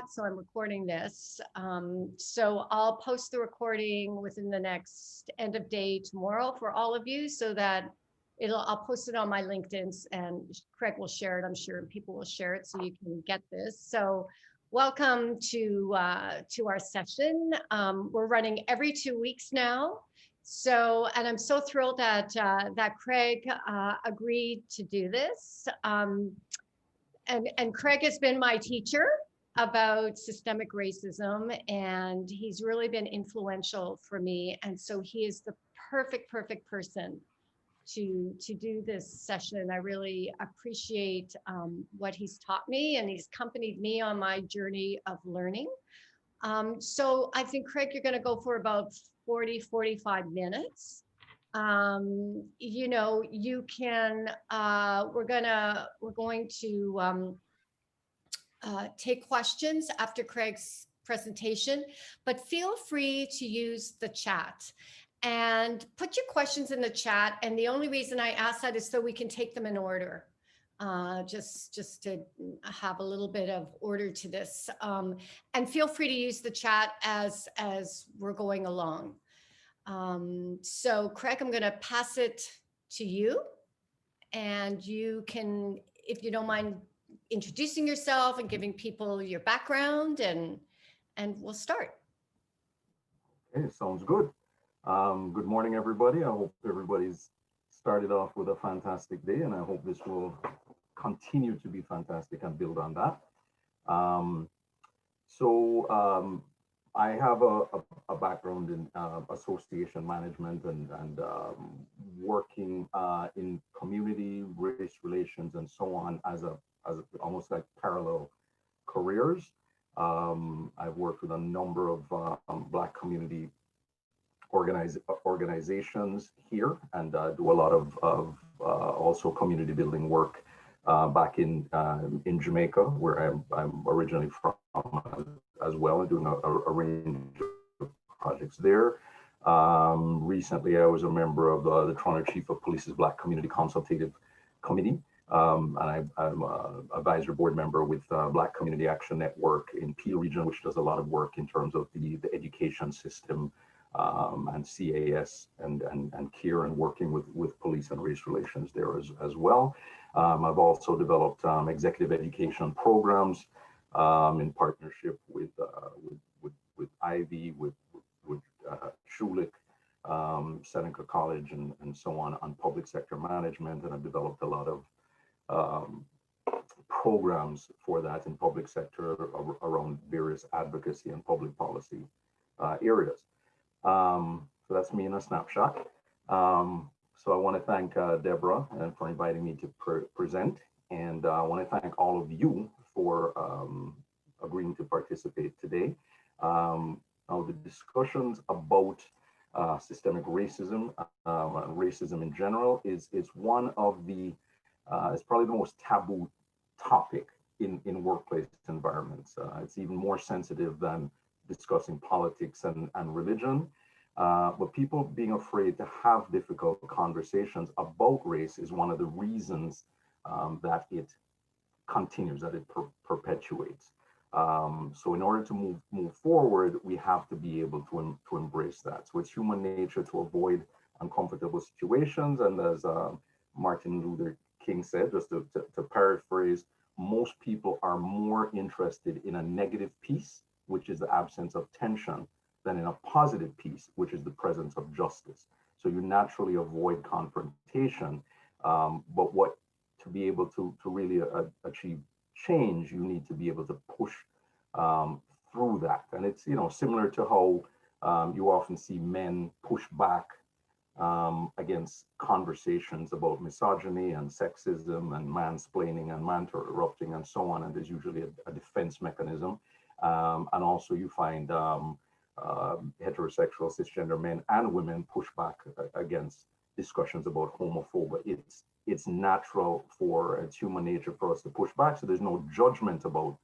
chat, so I'm recording this. So I'll post the recording within the next end of day tomorrow for all of you, so that I'll post it on my LinkedIn's, and Craig will share it. I'm sure people will share it so you can get this. So welcome to our session. We're running every 2 weeks now. So, and I'm so thrilled that Craig agreed to do this. And Craig has been my teacher about systemic racism, and he's really been influential for me. And so he is the perfect person to do this session. I really appreciate what he's taught me, and he's accompanied me on my journey of learning. So I think, Craig, you're going to go for about 45 minutes. You know, you can, we're going to take questions after Craig's presentation, but feel free to use the chat and put your questions in the chat. And the only reason I ask that is so we can take them in order. Just to have a little bit of order to this, and feel free to use the chat as we're going along. So Craig, I'm going to pass it to you, and you can, if you don't mind, introducing yourself and giving people your background, and we'll start. Okay, sounds good. Good morning, everybody. I hope everybody's started off with a fantastic day, and I hope this will continue to be fantastic and build on that. I have a background in association management and working in community, race relations, and so on as almost like parallel careers. I've worked with a number of Black community organizations here, and do a lot of also community building work back in Jamaica, where I'm originally from as well, and doing a range of projects there. Recently, I was a member of the Toronto Chief of Police's Black Community Consultative Committee, and I'm an advisory board member with Black Community Action Network in Peel Region, which does a lot of work in terms of the education system, and CAS and CARE, and working with police and race relations there as well. I've also developed executive education programs in partnership with Ivy, with Schulich, Seneca College, and so on public sector management, and I've developed a lot of programs for that in public sector around various advocacy and public policy areas. So that's me in a snapshot. So I want to thank Deborah for inviting me to present, and I want to thank all of you for agreeing to participate today. Now, the discussions about systemic racism, racism in general, is one of the, it's probably the most taboo topic in workplace environments. It's even more sensitive than discussing politics and religion. But people being afraid to have difficult conversations about race is one of the reasons that it continues, that it perpetuates. So in order to move forward, we have to be able to embrace that. So it's human nature to avoid uncomfortable situations. And as Martin Luther King said, just to paraphrase, most people are more interested in a negative peace, which is the absence of tension, than in a positive peace, which is the presence of justice. So you naturally avoid confrontation, but to be able to really achieve change, you need to be able to push through that. And it's, you know, similar to how you often see men push back against conversations about misogyny and sexism and mansplaining and man-interrupting and so on. And there's usually a defense mechanism. And also you find heterosexual cisgender men and women push back against discussions about homophobia. It's natural it's human nature for us to push back. So there's no judgment about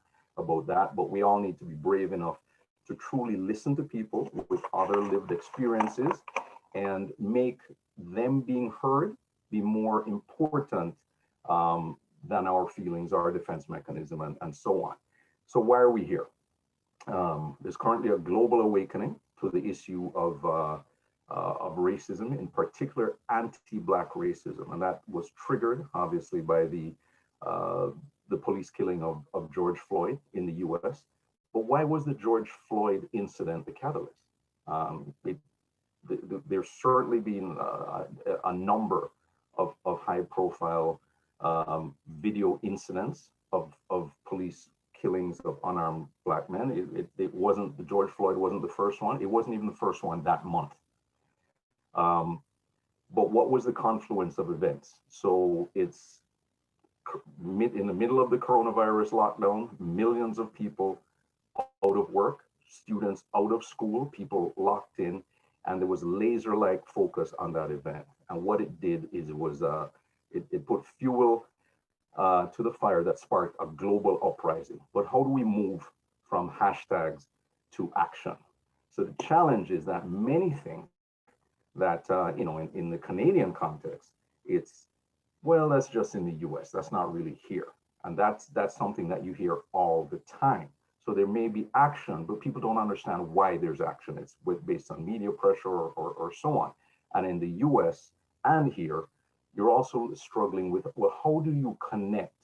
that, but we all need to be brave enough to truly listen to people with other lived experiences and make them being heard be more important than our feelings, our defense mechanism, and so on. So why are we here? There's currently a global awakening to the issue of racism, in particular anti-Black racism, and that was triggered obviously by the police killing of George Floyd in the U.S. But why was the George Floyd incident the catalyst? There's certainly been a number of high-profile video incidents of police killings of unarmed Black men. It wasn't, the George Floyd wasn't the first one. It wasn't even the first one that month. But what was the confluence of events? So it's in the middle of the coronavirus lockdown, millions of people out of work, students out of school, people locked in, and there was laser-like focus on that event. And what it did is it put fuel to the fire that sparked a global uprising. But how do we move from hashtags to action? So the challenge is that many think that, in the Canadian context, it's, well, that's just in the US, that's not really here. And that's something that you hear all the time. So there may be action, but people don't understand why there's action. It's based on media pressure or so on. And in the US and here, you're also struggling with, well, how do you connect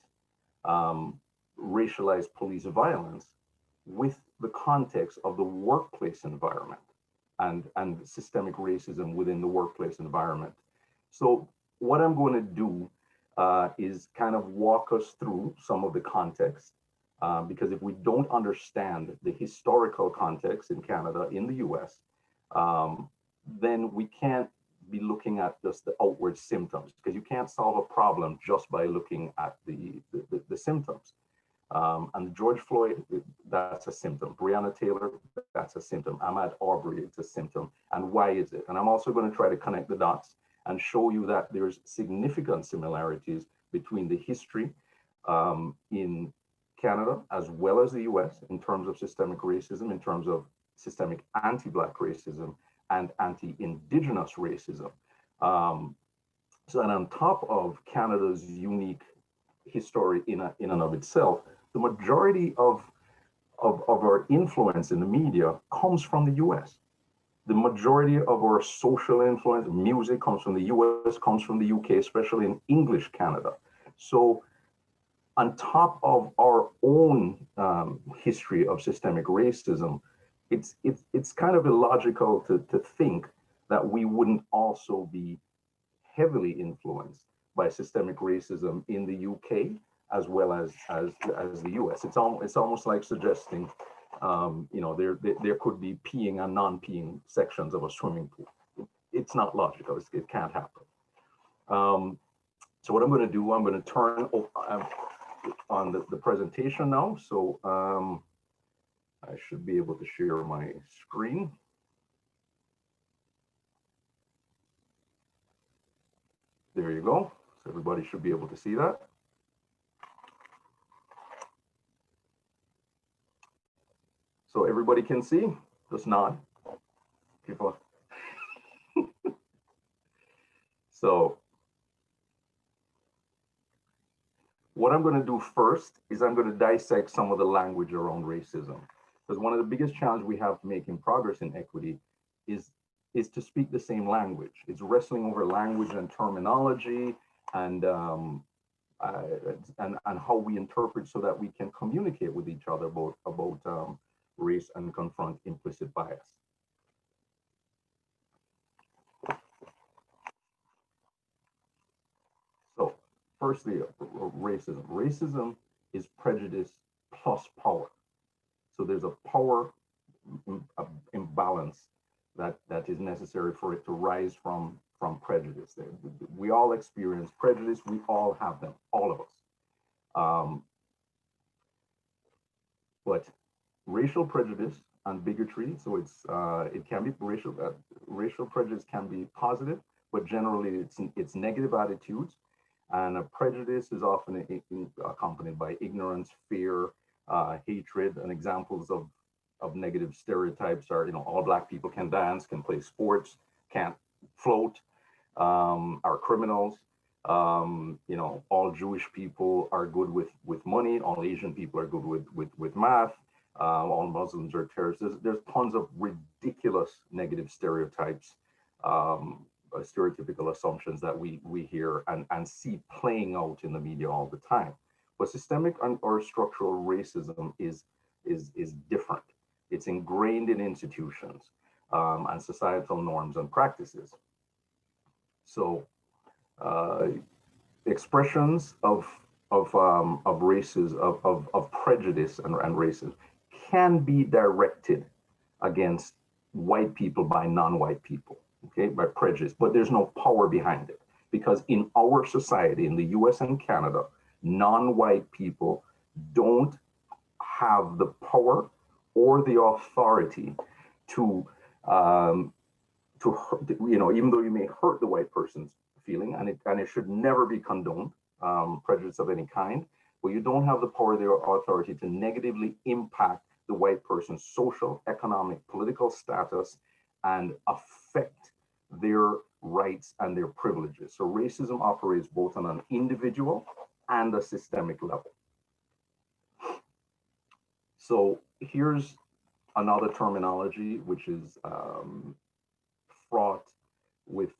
racialized police violence with the context of the workplace environment and systemic racism within the workplace environment? So what I'm going to do is kind of walk us through some of the context, because if we don't understand the historical context in Canada, in the US, then we can't be looking at just the outward symptoms, because you can't solve a problem just by looking at the symptoms. And George Floyd, that's a symptom. Breonna Taylor, that's a symptom. Ahmaud Arbery, it's a symptom. And why is it? And I'm also going to try to connect the dots and show you that there's significant similarities between the history in Canada as well as the US in terms of systemic racism, in terms of systemic anti-Black racism and anti-Indigenous racism. So, and on top of Canada's unique history in and of itself, the majority of our influence in the media comes from the US. The majority of our social influence, music, comes from the US, comes from the UK, especially in English Canada. So on top of our own history of systemic racism, it's kind of illogical to think that we wouldn't also be heavily influenced by systemic racism in the UK as well as the US. It's almost like suggesting, there could be peeing and non-peeing sections of a swimming pool. It's not logical. It can't happen. So what I'm going to do, I'm going to turn on the presentation now. So I should be able to share my screen. There you go. So everybody should be able to see that. So everybody can see, just nod. People. So what I'm going to do first is I'm going to dissect some of the language around racism. Because one of the biggest challenges we have making progress in equity is to speak the same language. It's wrestling over language and terminology and how we interpret so that we can communicate with each other about race and confront implicit bias. So firstly, racism. Racism is prejudice plus power. So there's a power imbalance that is necessary for it to rise from prejudice. We all experience prejudice. We all have them, all of us. But racial prejudice and bigotry, so it can be racial prejudice can be positive, but generally it's negative attitudes. And a prejudice is often accompanied by ignorance, fear, hatred, and examples of negative stereotypes are, all Black people can dance, can play sports, can't float, are criminals. All Jewish people are good with money. All Asian people are good with math. all Muslims are terrorists. There's tons of ridiculous negative stereotypes, stereotypical assumptions that we hear and see playing out in the media all the time. But systemic or structural racism is different. It's ingrained in institutions and societal norms and practices. So expressions of races, of prejudice and racism can be directed against white people by non-white people, okay, by prejudice, but there's no power behind it, because in our society, in the US and Canada, non-white people don't have the power or the authority to even though you may hurt the white person's feeling, and it should never be condoned, prejudice of any kind, but you don't have the power or authority to negatively impact the white person's social, economic, political status and affect their rights and their privileges. So racism operates both on an individual and a systemic level. So here's another terminology which is fraught with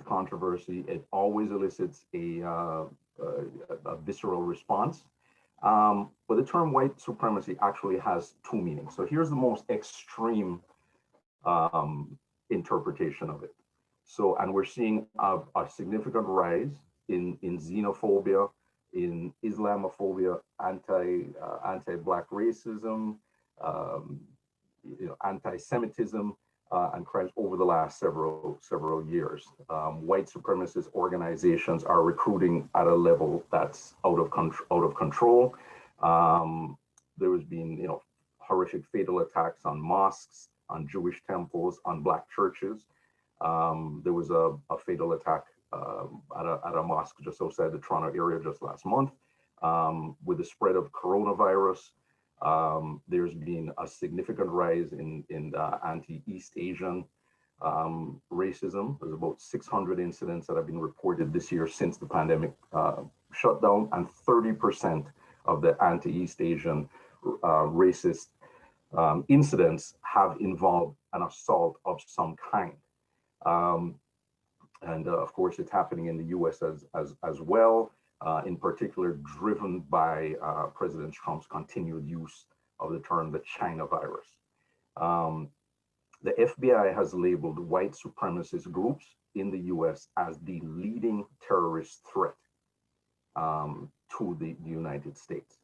controversy. It always elicits a visceral response. But the term white supremacy actually has two meanings. So here's the most extreme interpretation of it. So, and we're seeing a significant rise in xenophobia, in Islamophobia, anti-Black racism, anti-Semitism, and crimes over the last several years. White supremacist organizations are recruiting at a level that's out of control. There has been, horrific fatal attacks on mosques, on Jewish temples, on Black churches. There was a fatal attack at a mosque just outside the Toronto area just last month. With the spread of coronavirus, there's been a significant rise in anti-East Asian racism. There's about 600 incidents that have been reported this year since the pandemic shutdown, and 30% of the anti-East Asian racist incidents have involved an assault of some kind. And of course, it's happening in the US as well. In particular, driven by President Trump's continued use of the term the China virus. The FBI has labeled white supremacist groups in the US as the leading terrorist threat to the United States.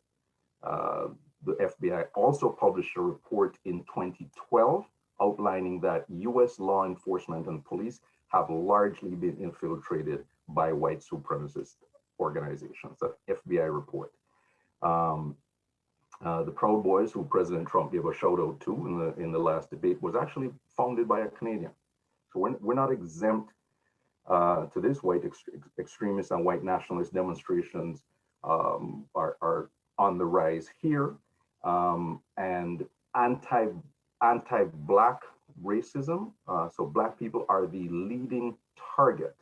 The FBI also published a report in 2012 outlining that US law enforcement and police have largely been infiltrated by white supremacist organizations, that FBI report. The Proud Boys, who President Trump gave a shout out to in the last debate, was actually founded by a Canadian. So we're not exempt to this. White extremist and white nationalist demonstrations are on the rise here, and anti-Black racism. So Black people are the leading target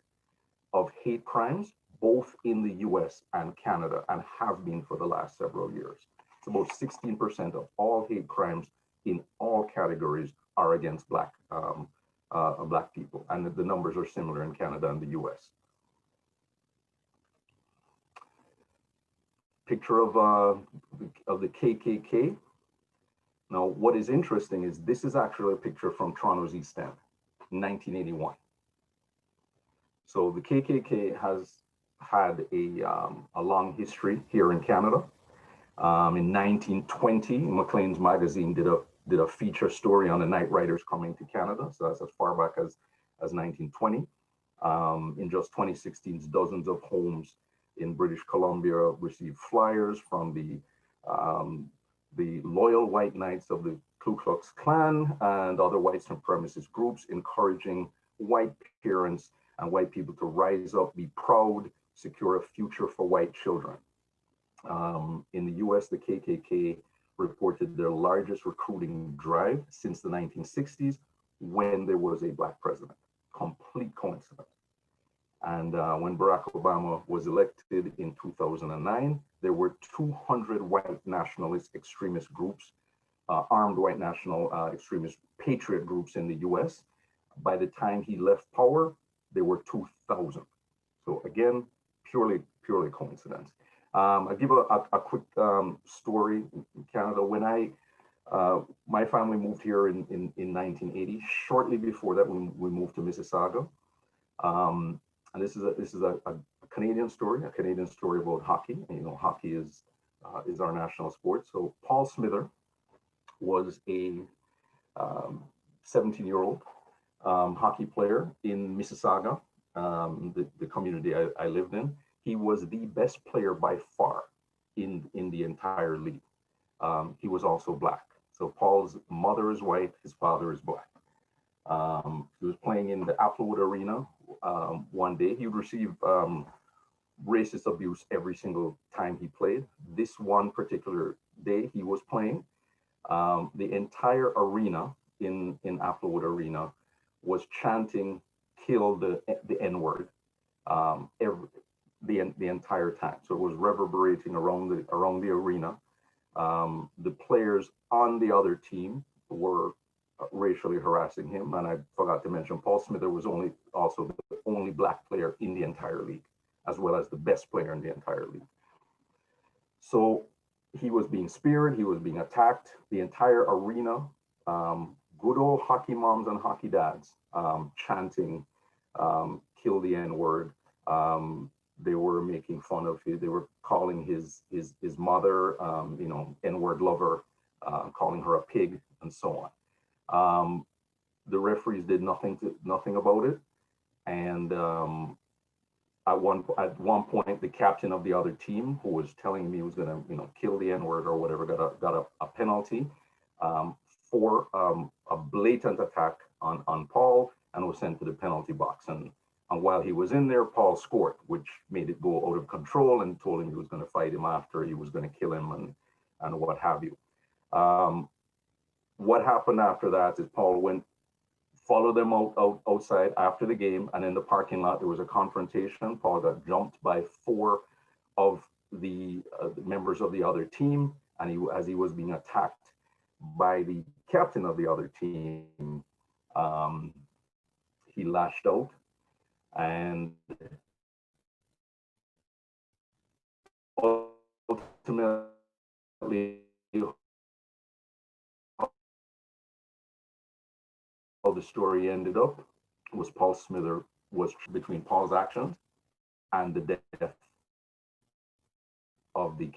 of hate crimes, both in the US and Canada, and have been for the last several years. It's about 16% of all hate crimes in all categories are against Black people, and the numbers are similar in Canada and the US. Picture of the KKK. Now, what is interesting is this is actually a picture from Toronto's East End, 1981. So the KKK has had a long history here in Canada. In 1920, Maclean's magazine did a feature story on the night riders coming to Canada. So that's as far back as 1920. In just 2016, dozens of homes in British Columbia received flyers from the loyal white knights of the Ku Klux Klan and other white supremacist groups, encouraging white parents and white people to rise up, be proud, secure a future for white children. In the US, the KKK reported their largest recruiting drive since the 1960s, when there was a Black president. Complete coincidence. And when Barack Obama was elected in 2009, there were 200 white nationalist extremist groups, armed white national extremist patriot groups in the US. By the time he left power, there were 2,000. So again, purely coincidence. I'll give a quick story in Canada. When my family moved here in 1980. Shortly before that, we moved to Mississauga. And this is a Canadian story about hockey. And, you know, hockey is our national sport. So Paul Smither was a 17-year-old hockey player in Mississauga, the community I lived in. He was the best player by far in the entire league. He was also black. So Paul's mother is white, his father is black. He was playing in the Applewood Arena. One day he would receive racist abuse every single time he played. This one particular day he was playing, the entire arena in Applewood Arena was chanting "kill the N-word" the entire time. So it was reverberating around the arena. The players on the other team were racially harassing him, and I forgot to mention Paul Smither was also the only black player in the entire league, as well as the best player in the entire league. So he was being speared, he was being attacked. The entire arena, good old hockey moms and hockey dads, chanting "kill the N-word." They were making fun of him. They were calling his mother, you know, N-word lover, calling her a pig, and so on. The referees did nothing about it, and at one point, the captain of the other team, who was telling me he was going to, you know, kill the N-word or whatever, got a penalty for a blatant attack on Paul, and was sent to the penalty box. And while he was in there, Paul scored, which made it go out of control, and told him he was going to fight him after, he was going to kill him, and what have you. What happened after that is Paul followed them outside after the game, and in the parking lot there was a confrontation. Paul got jumped by 4 of the members of the other team, and as he was being attacked by the captain of the other team, he lashed out, and ultimately how the story ended up was Paul Smither was between Paul's actions and the death of the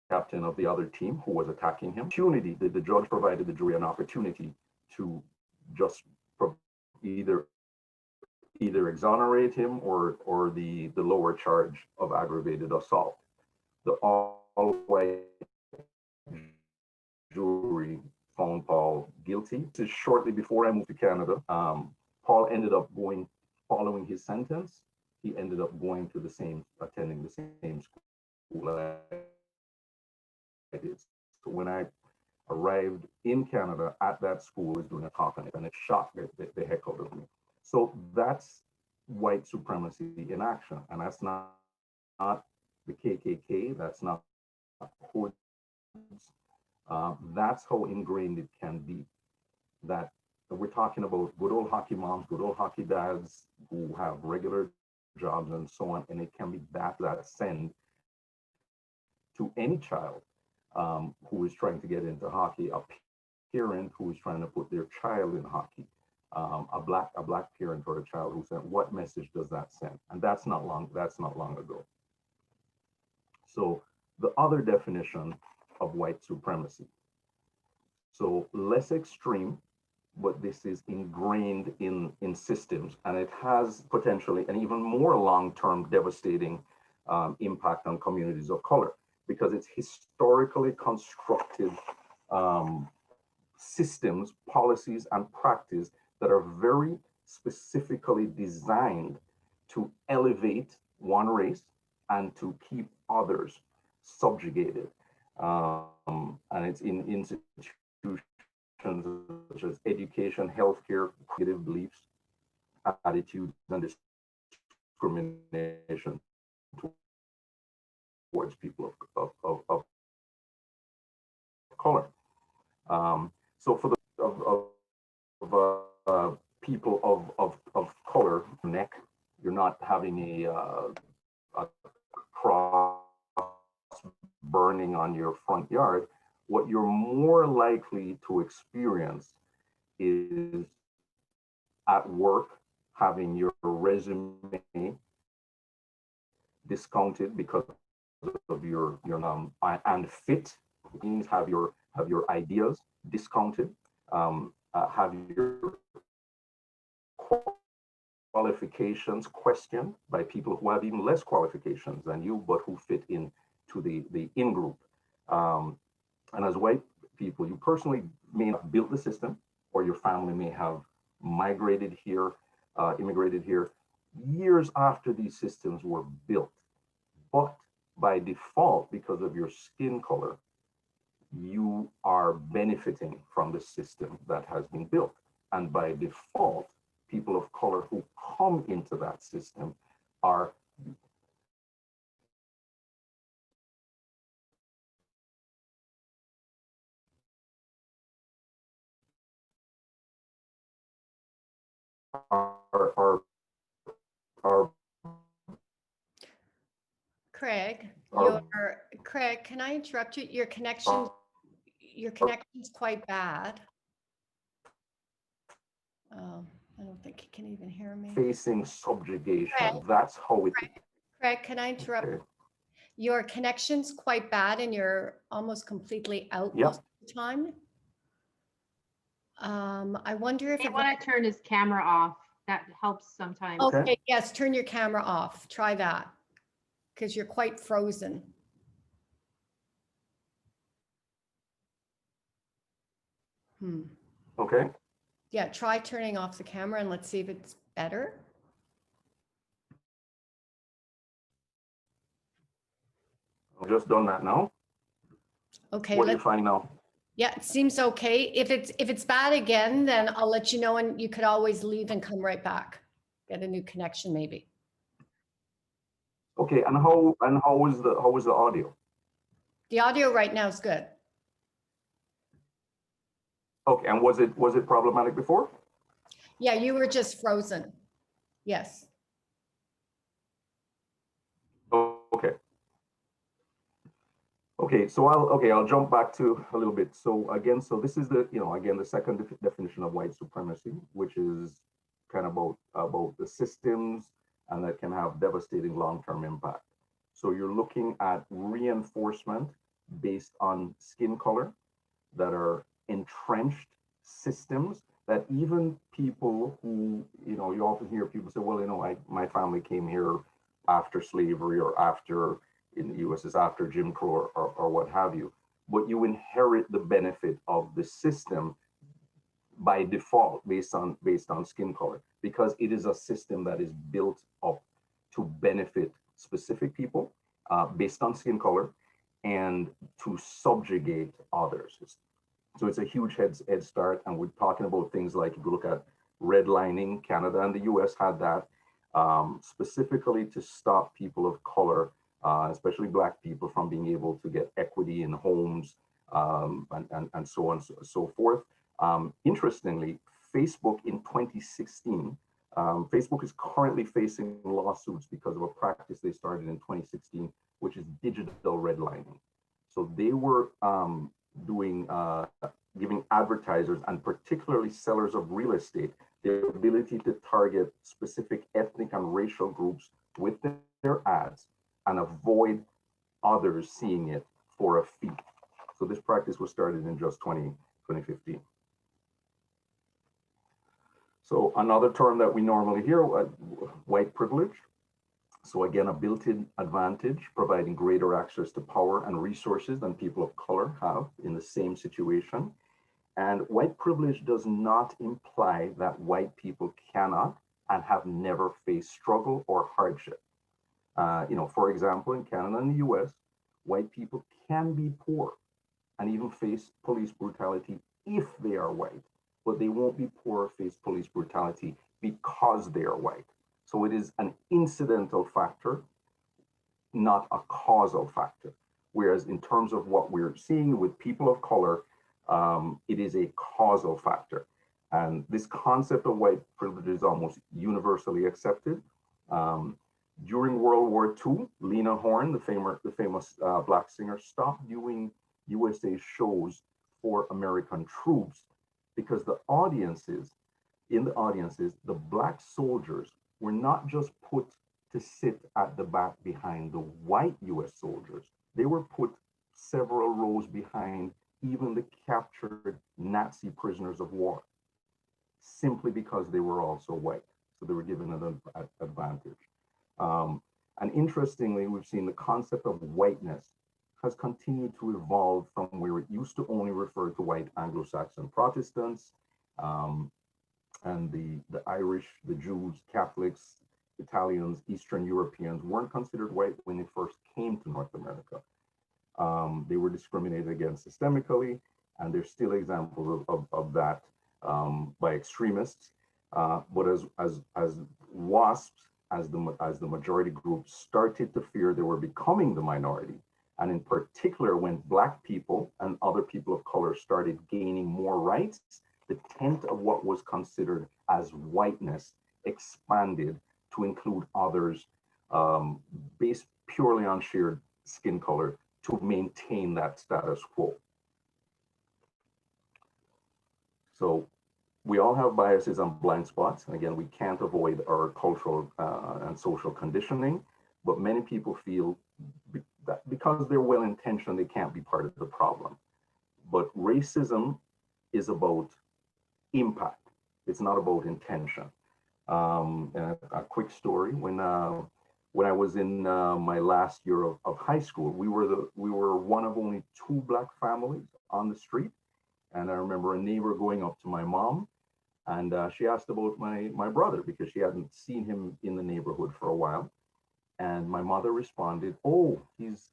captain of the other team who was attacking him. Opportunity, the judge provided the jury an opportunity to just either exonerate him or the lower charge of aggravated assault. The all-white jury found Paul guilty. This is shortly before I moved to Canada. Paul ended up following his sentence, he ended up attending the same school I did. So when I arrived in Canada at that school, I was doing a talk on it, and it shocked the heck out of me. So that's white supremacy in action, and that's not the KKK, that's not hoods. That's how ingrained it can be. That we're talking about good old hockey moms, good old hockey dads who have regular jobs and so on, and it can be that send to any child who is trying to get into hockey, a parent who is trying to put their child in hockey, a black parent or a child who said, what message does that send? And that's not long ago. So the other definition of white supremacy. So less extreme, but this is ingrained in systems, and it has potentially an even more long-term devastating impact on communities of color, because it's historically constructed systems, policies, and practice that are very specifically designed to elevate one race and to keep others subjugated. And it's in institutions such as education, healthcare, creative beliefs. attitudes and discrimination towards people of color. So for the people of color, neck, you're not having a cross burning on your front yard. What you're more likely to experience is at work having your resume discounted because of your and fit means have your ideas discounted, have your qualifications questioned by people who have even less qualifications than you, but who fit into the in group. And as white people, you personally may have built the system, or your family may have migrated here, immigrated here years after these systems were built. But by default, because of your skin color, you are benefiting from the system that has been built. And by default, people of color who come into that system are are Craig, are Craig, can I interrupt you? Your connection's quite bad. Oh, I don't think you can even hear me. facing subjugation. Craig, That's how it. Craig, can I interrupt? Okay. Your connection's quite bad and you're almost completely out Yep. most of the time. I wonder if I want to turn his camera off. That helps sometimes. Okay, yes, turn your camera off. Try that because you're quite frozen. Okay. Yeah, try turning off the camera and let's see if it's better. I've just done that now. Okay, What are you finding now? yeah, it seems okay. If it's bad again, then I'll let you know, and you could always leave and come right back. Get a new connection maybe. Okay, and how was the audio? The audio right now is good. Okay, and was it problematic before? Yeah, you were just frozen. Yes. Okay. Okay, so I'll jump back to a little bit. So again, so this is the, again, the second definition of white supremacy, which is kind of about the systems, and that can have devastating long-term impact. So you're looking at reinforcement based on skin color that are entrenched systems that even people who, you often hear people say, well, my family came here after slavery or after, in the US is after Jim Crow or what have you, but you inherit the benefit of the system by default based on skin color, because it is a system that is built up to benefit specific people based on skin color and to subjugate others. So it's a huge head start, and we're talking about things like, if you look at redlining, Canada and the US had that specifically to stop people of color, especially Black people, from being able to get equity in homes and so on and so forth. Interestingly, Facebook in 2016, Facebook is currently facing lawsuits because of a practice they started in 2016, which is digital redlining. So they were giving advertisers, and particularly sellers of real estate, the ability to target specific ethnic and racial groups with their ads and avoid others seeing it for a fee. So this practice was started in just 2015. So another term that we normally hear, white privilege. So again, a built-in advantage, providing greater access to power and resources than people of color have in the same situation. And white privilege does not imply that white people cannot and have never faced struggle or hardship. For example, in Canada and the US, white people can be poor and even face police brutality if they are white, but they won't be poor or face police brutality because they are white. So it is an incidental factor, not a causal factor. Whereas in terms of what we're seeing with people of color, it is a causal factor. And this concept of white privilege is almost universally accepted. During World War II, Lena Horne, the famous Black singer, stopped doing USA shows for American troops because in the audiences, the Black soldiers were not just put to sit at the back behind the white US soldiers. They were put several rows behind even the captured Nazi prisoners of war, simply because they were also white. So they were given an advantage. And interestingly, we've seen the concept of whiteness has continued to evolve from where it used to only refer to white Anglo-Saxon Protestants, and the Irish, the Jews, Catholics, Italians, Eastern Europeans weren't considered white when they first came to North America. They were discriminated against systemically, and there's still examples of that by extremists. But as WASPs, as the majority group started to fear they were becoming the minority, and in particular when Black people and other people of color started gaining more rights, the tent of what was considered as whiteness expanded to include others based purely on sheer skin color to maintain that status quo. So we all have biases and blind spots. And again, we can't avoid our cultural and social conditioning, but many people feel that because they're well-intentioned, they can't be part of the problem. But racism is about impact. It's not about intention. A quick story: when I was in my last year of high school, we were one of only 2 Black families on the street, and I remember a neighbor going up to my mom, and she asked about my brother because she hadn't seen him in the neighborhood for a while, and my mother responded, "Oh, he's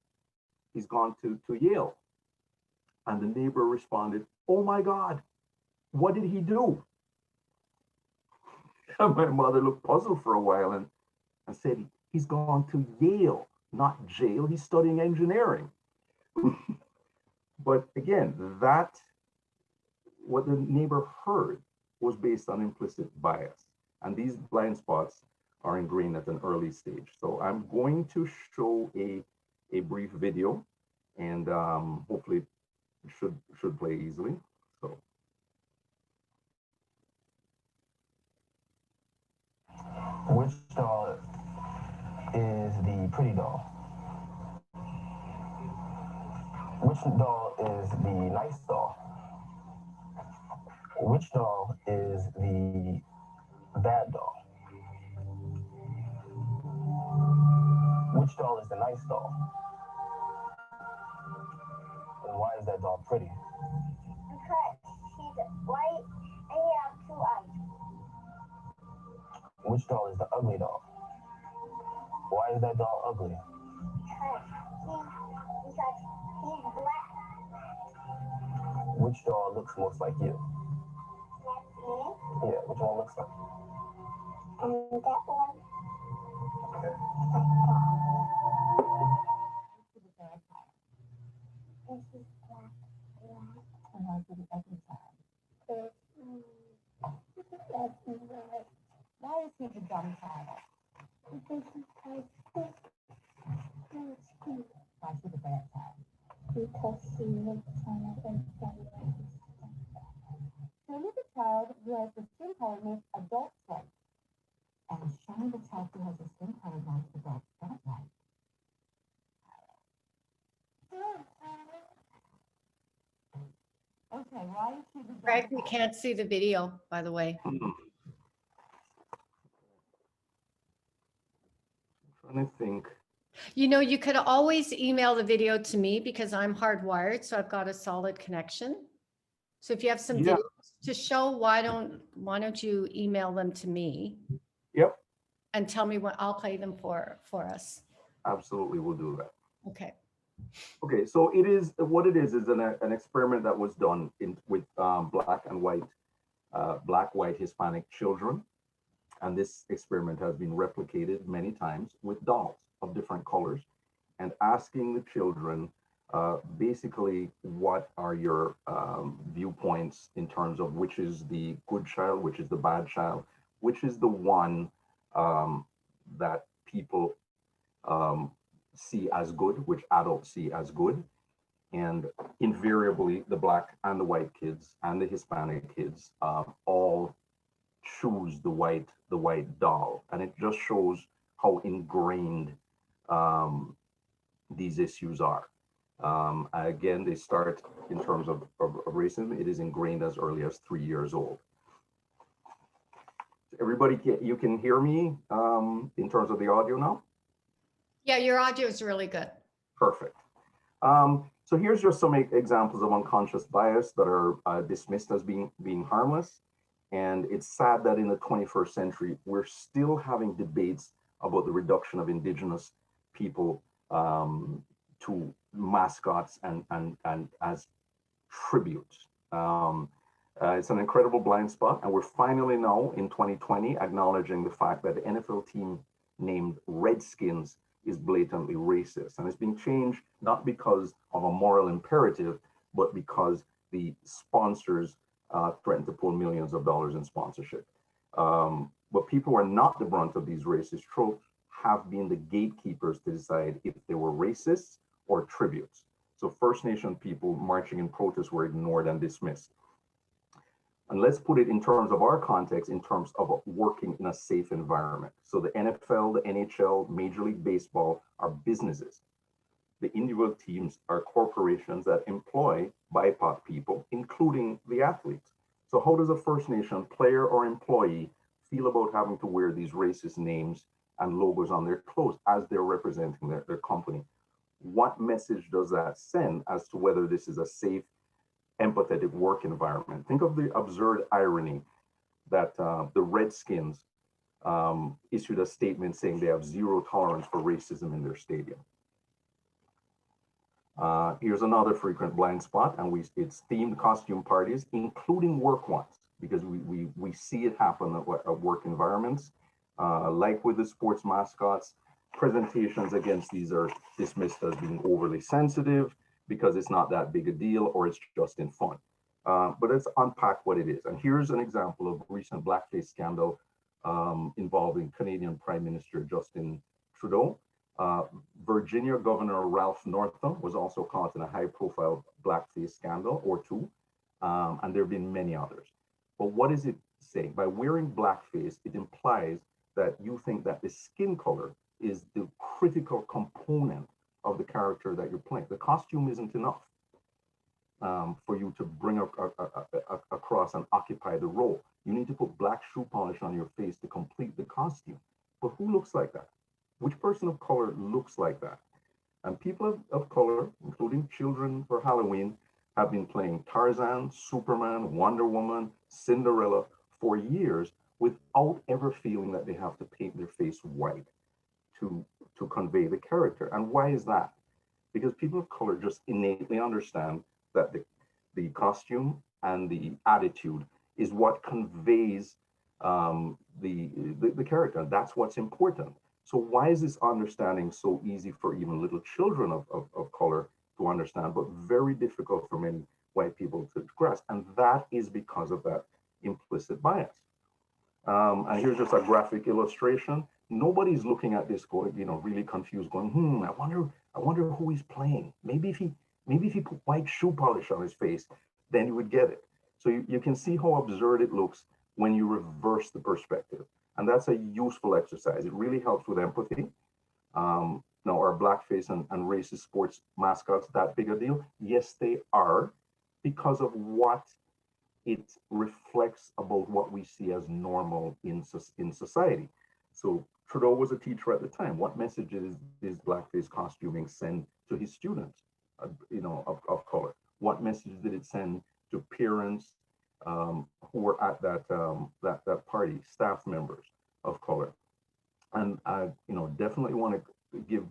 gone to Yale," and the neighbor responded, "Oh my God, what did he do?" And my mother looked puzzled for a while and said, "He's gone to Yale, not jail. He's studying engineering." But again, what the neighbor heard was based on implicit bias. And these blind spots are ingrained at an early stage. So I'm going to show a brief video, and hopefully it should play easily. So. Which doll is the pretty doll? Which doll is the nice doll? Which doll is the bad doll? Which doll is the nice doll? And why is that doll pretty? Because she's white and you have 2 eyes. Which doll is the ugly doll? Why is that doll ugly? Because he's black. Which doll looks most like you? That's me. Yeah, which one looks like? And that one. Okay. This is black. And I do the ugly side. Why is he the dumb child? Because he's like this. No, it's cool. Why is he the bad child? Because he makes fun of everybody. To look a child who has the skin color makes adults right. And showing the child who has the skin color makes adults don't right. Okay, why is he the dumb Greg, we child? can't see the video, by the way. Trying to think. You know, you could always email the video to me because I'm hardwired, so I've got a solid connection. So if you have some Yeah. videos to show, why don't you email them to me Yep, and tell me what I'll play them for us. absolutely, we'll do that. Okay. Okay, so it is what it is an experiment that was done with black, white Hispanic children, And this experiment has been replicated many times with dolls of different colors and asking the children basically what are your viewpoints in terms of which is the good child, which is the bad child, which is the one that people see as good, which adults see as good. And invariably, the Black and the white kids and the Hispanic kids all choose the white doll, and it just shows how ingrained these issues are. Again, they start in terms of racism. It is ingrained as early as 3 years old. Everybody, you can hear me in terms of the audio now? Yeah, your audio is really good. Perfect. So here's just some examples of unconscious bias that are dismissed as being harmless. And it's sad that in the 21st century, we're still having debates about the reduction of indigenous people to mascots and as tributes. It's an incredible blind spot. And we're finally now in 2020 acknowledging the fact that the NFL team named Redskins is blatantly racist. And it's being changed not because of a moral imperative, but because the sponsors threaten to pull millions of dollars in sponsorship. But people who are not the brunt of these racist tropes have been the gatekeepers to decide if they were racists or tributes. So First Nation people marching in protest were ignored and dismissed. And let's put it in terms of our context, in terms of working in a safe environment. So the NFL, the NHL, Major League Baseball are businesses. The individual teams are corporations that employ BIPOC people, including the athletes. So how does a First Nation player or employee feel about having to wear these racist names and logos on their clothes as they're representing their company? What message does that send as to whether this is a safe, empathetic work environment? Think of the absurd irony that the Redskins issued a statement saying they have zero tolerance for racism in their stadium. Here's another frequent blind spot, and it's themed costume parties, including work ones, because we see it happen at work environments. Like with the sports mascots, presentations against these are dismissed as being overly sensitive because it's not that big a deal or it's just in fun. But let's unpack what it is. And here's an example of a recent blackface scandal involving Canadian Prime Minister Justin Trudeau. Virginia Governor Ralph Northam was also caught in a high-profile blackface scandal or two, and there have been many others. But what is it saying? By wearing blackface, it implies that you think that the skin color is the critical component of the character that you're playing. The costume isn't enough for you to bring across and occupy the role. You need to put black shoe polish on your face to complete the costume. But who looks like that? Which person of color looks like that? And people of color, including children for Halloween, have been playing Tarzan, Superman, Wonder Woman, Cinderella for years without ever feeling that they have to paint their face white to convey the character. And why is that? Because people of color just innately understand that the costume and the attitude is what conveys the character. That's what's important. So why is this understanding so easy for even little children of color to understand, but very difficult for many white people to grasp? And that is because of that implicit bias. And here's just a graphic illustration. Nobody's looking at this going, really confused, going, I wonder who he's playing. Maybe if he put white shoe polish on his face, then you would get it. So you can see how absurd it looks when you reverse the perspective. And that's a useful exercise. It really helps with empathy. Now, are blackface and racist sports mascots that big a deal? Yes, they are, because of what it reflects about what we see as normal in society. So Trudeau was a teacher at the time. What messages is blackface costuming send to his students, of color? What message did it send to parents who were at that party, staff members of color? And I, definitely want to give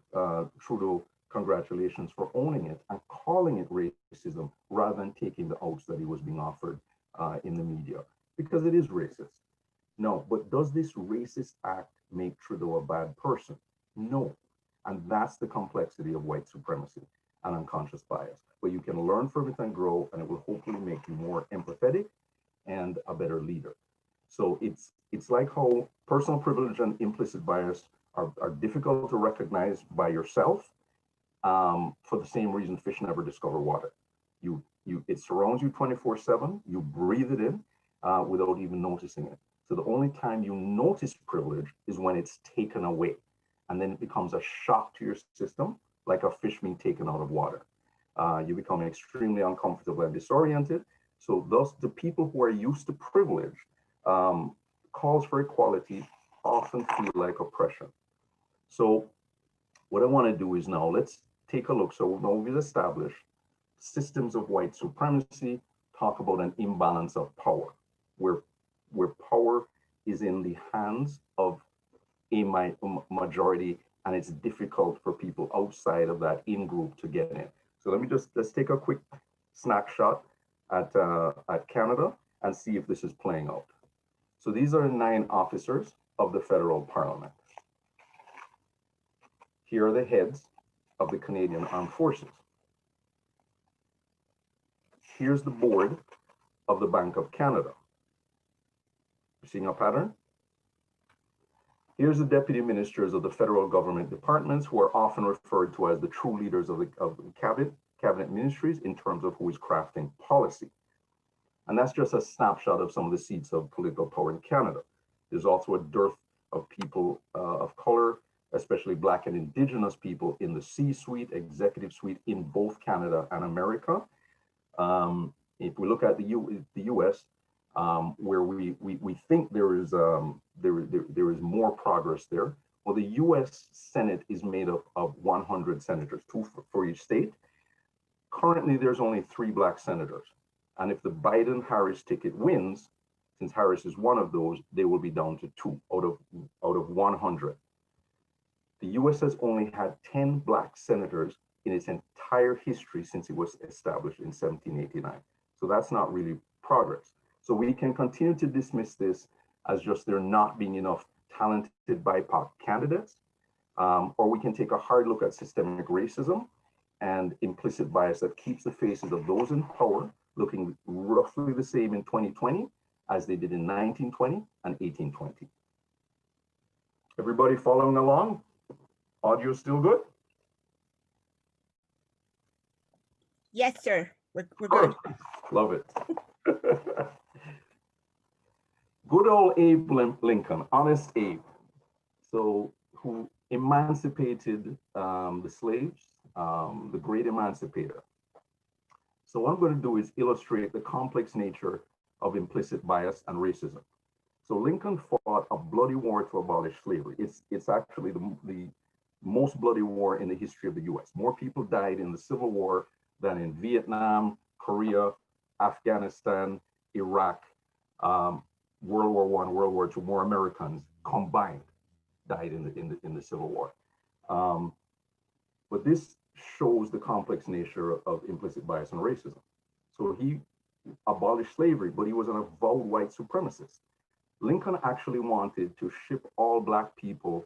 Trudeau congratulations for owning it and calling it racism rather than taking the outs that he was being offered in the media, because it is racist. No, but does this racist act make Trudeau a bad person? No. And that's the complexity of white supremacy and unconscious bias. But you can learn from it and grow, and it will hopefully make you more empathetic and a better leader. So it's like how personal privilege and implicit bias are difficult to recognize by yourself, for the same reason fish never discover water. It surrounds you 24/7. You breathe it in without even noticing it. So the only time you notice privilege is when it's taken away, and then it becomes a shock to your system, like a fish being taken out of water. You become extremely uncomfortable and disoriented. So thus, the people who are used to privilege, calls for equality often feel like oppression. So what I want to do is now let's take a look. So now we've established systems of white supremacy, talk about an imbalance of power, where power is in the hands of a majority, and it's difficult for people outside of that in-group to get in. So let's take a quick snapshot at Canada and see if this is playing out. So these are 9 officers of the federal parliament. Here are the heads of the Canadian Armed Forces. Here's the board of the Bank of Canada. You're seeing a pattern? Here's the deputy ministers of the federal government departments, who are often referred to as the true leaders of the cabinet ministries in terms of who is crafting policy. And that's just a snapshot of some of the seats of political power in Canada. There's also a dearth of people of color, especially Black and Indigenous people, in the C-suite, executive suite in both Canada and America. If we look at the U.S., where we think there is more progress there. Well, the U.S. Senate is made up of 100 senators, 2 for each state. Currently, there's only 3 Black senators. And if the Biden-Harris ticket wins, since Harris is one of those, they will be down to 2 out of 100. The U.S. has only had 10 Black senators in its entire history since it was established in 1789. So that's not really progress. So we can continue to dismiss this as just there not being enough talented BIPOC candidates, or we can take a hard look at systemic racism and implicit bias that keeps the faces of those in power looking roughly the same in 2020 as they did in 1920 and 1820. Everybody following along? Audio still good? Yes, sir. We're good. Love it. Good old Abe Lincoln, honest Abe. So who emancipated the slaves, the great emancipator. So what I'm going to do is illustrate the complex nature of implicit bias and racism. So Lincoln fought a bloody war to abolish slavery. It's actually the most bloody war in the history of the US. More people died in the Civil War than in Vietnam, Korea, Afghanistan, Iraq, World War I, World War II. More Americans combined died in the Civil War. But this shows the complex nature of implicit bias and racism. So he abolished slavery, but he was an avowed white supremacist. Lincoln actually wanted to ship all Black people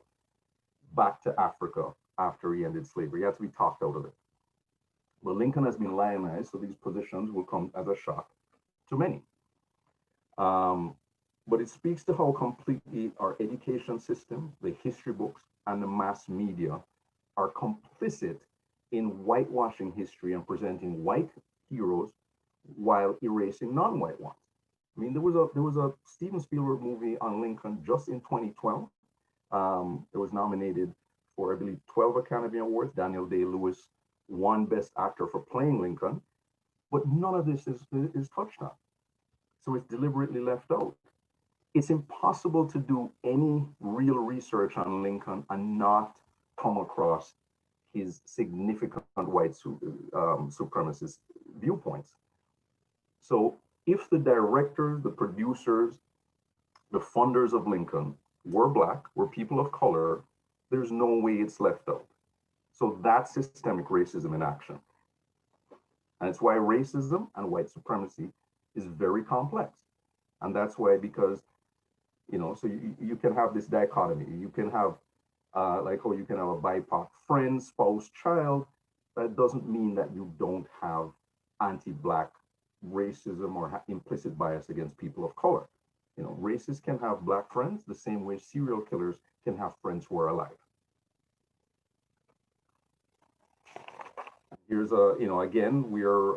back to Africa after he ended slavery. He had to be talked out of it. But Lincoln has been lionized, so these positions will come as a shock to many. But it speaks to how completely our education system, the history books, and the mass media are complicit in whitewashing history and presenting white heroes while erasing non-white ones. I mean, there was a Steven Spielberg movie on Lincoln just in 2012. It was nominated for, I believe, 12 Academy Awards. Daniel Day-Lewis won Best Actor for playing Lincoln, but none of this is touched on. So it's deliberately left out. It's impossible to do any real research on Lincoln and not come across his significant white supremacist viewpoints. So if the directors, the producers, the funders of Lincoln were Black, were people of color, there's no way it's left out. So that's systemic racism in action. And it's why racism and white supremacy is very complex. And that's why, because You know, so you can have this dichotomy. You can have like how you can have a BIPOC friend, spouse, child. That doesn't mean that you don't have anti-Black racism or implicit bias against people of color. You know, racists can have Black friends the same way serial killers can have friends who are alive. Here's a, you know, again, we're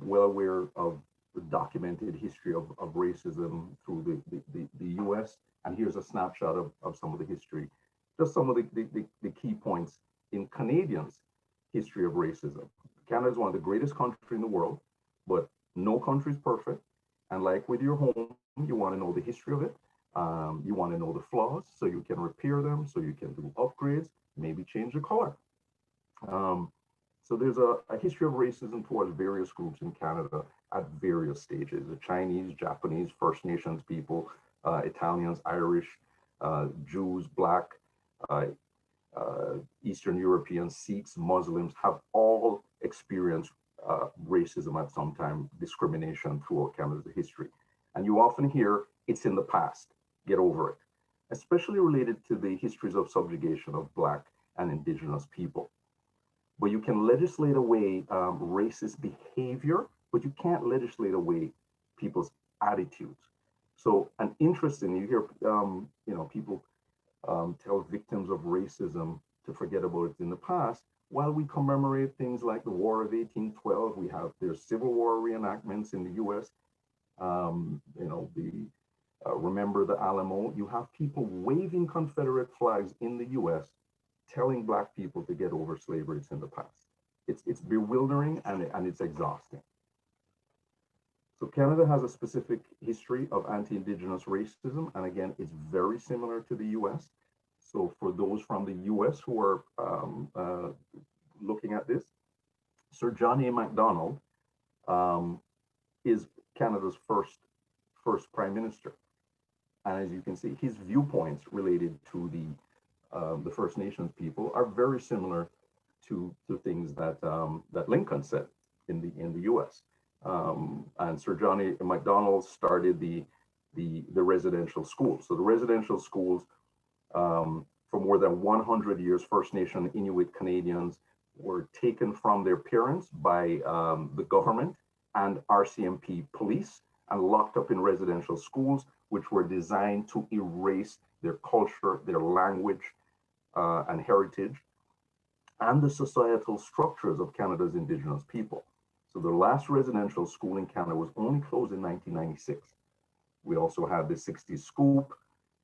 well aware of the documented history of racism through the US. And here's a snapshot of some of the history, just some of the key points in Canadians' history of racism. Canada is one of the greatest countries in the world, but no country is perfect. And like with your home, you want to know the history of it. You want to know the flaws so you can repair them, so you can do upgrades, maybe change the color. So there's a history of racism towards various groups in Canada at various stages: the Chinese, Japanese, First Nations people, Italians, Irish, Jews, Black, Eastern Europeans, Sikhs, Muslims have all experienced racism at some time, discrimination throughout Canada's history. And you often hear it's in the past, get over it, especially related to the histories of subjugation of Black and Indigenous people. But you can legislate away racist behavior, but you can't legislate away people's attitudes. So, and interesting, you hear, you know, people tell victims of racism to forget about it in the past. While we commemorate things like the War of 1812, we have there's Civil War reenactments in the U.S. You know, the Remember the Alamo. You have people waving Confederate flags in the U.S. telling Black people to get over slavery. It's in the past. It's bewildering and it's exhausting. So Canada has a specific history of anti-Indigenous racism, and again, it's very similar to the U.S. So for those from the U.S. who are looking at this, Sir John A. Macdonald is Canada's first prime minister, and as you can see, his viewpoints related to the First Nations people are very similar to things that that Lincoln said in the U.S. And Sir John A. Macdonald started the residential schools. So the residential schools for more than 100 years, First Nation Inuit Canadians were taken from their parents by the government and RCMP police and locked up in residential schools, which were designed to erase their culture, their language, and heritage, and the societal structures of Canada's Indigenous people. So the last residential school in Canada was only closed in 1996. We also had the 60s scoop.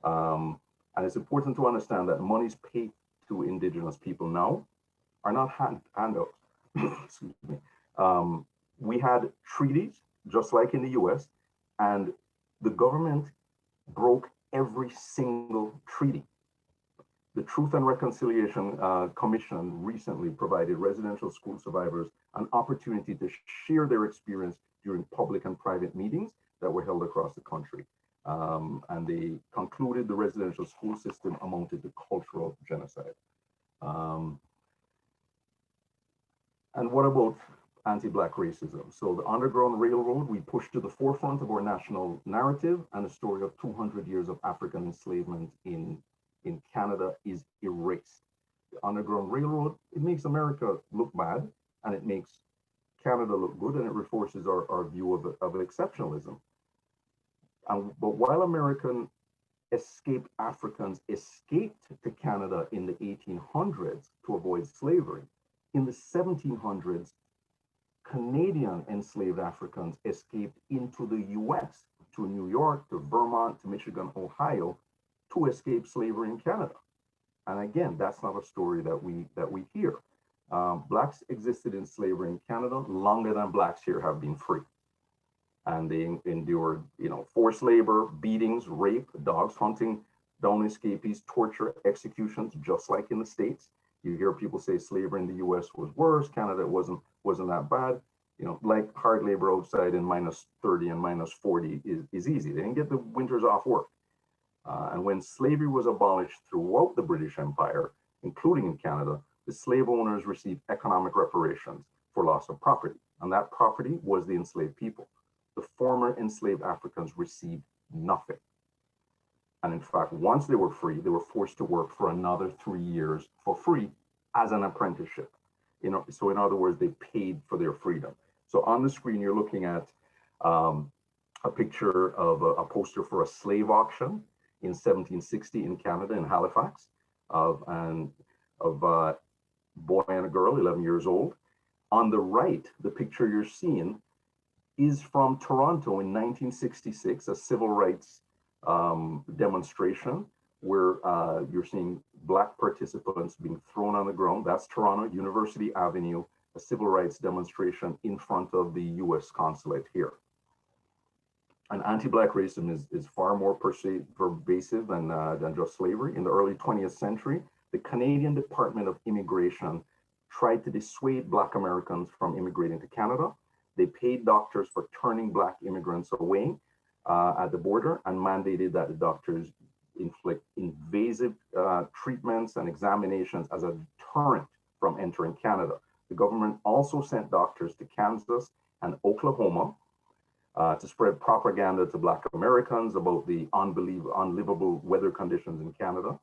And it's important to understand that monies paid to Indigenous people now are not handouts. Excuse me. We had treaties, just like in the US, and the government broke every single treaty. The Truth and Reconciliation Commission recently provided residential school survivors an opportunity to share their experience during public and private meetings that were held across the country. And they concluded the residential school system amounted to cultural genocide. And what about anti-Black racism? So the Underground Railroad, we pushed to the forefront of our national narrative, and the story of 200 years of African enslavement in Canada is erased. The Underground Railroad, it makes America look bad, and it makes Canada look good, and it reinforces our view of exceptionalism. But while American escaped Africans escaped to Canada in the 1800s to avoid slavery, in the 1700s, Canadian enslaved Africans escaped into the US, to New York, to Vermont, to Michigan, Ohio, to escape slavery in Canada. And again, that's not a story that we hear. Blacks existed in slavery in Canada longer than Blacks here have been free. And they endured, you know, forced labor, beatings, rape, dogs hunting down escapees, torture, executions, just like in the States. You hear people say slavery in the US was worse, Canada wasn't that bad. You know, like hard labor outside in -30 and -40 is easy. They didn't get the winters off work. And when slavery was abolished throughout the British Empire, including in Canada, the slave owners received economic reparations for loss of property. And that property was the enslaved people. The former enslaved Africans received nothing. And in fact, once they were free, they were forced to work for another 3 years for free as an apprenticeship. You know, so in other words, they paid for their freedom. So on the screen, you're looking at a picture of a poster for a slave auction in 1760 in Canada, in Halifax, of a boy and a girl, 11 years old. On the right, the picture you're seeing is from Toronto in 1966, a civil rights demonstration where you're seeing Black participants being thrown on the ground. That's Toronto, University Avenue, a civil rights demonstration in front of the US consulate here. And anti-Black racism is far more pervasive than just slavery. In the early 20th century, the Canadian Department of Immigration tried to dissuade Black Americans from immigrating to Canada. They paid doctors for turning Black immigrants away at the border and mandated that the doctors inflict invasive treatments and examinations as a deterrent from entering Canada. The government also sent doctors to Kansas and Oklahoma to spread propaganda to Black Americans about the unlivable weather conditions in Canada.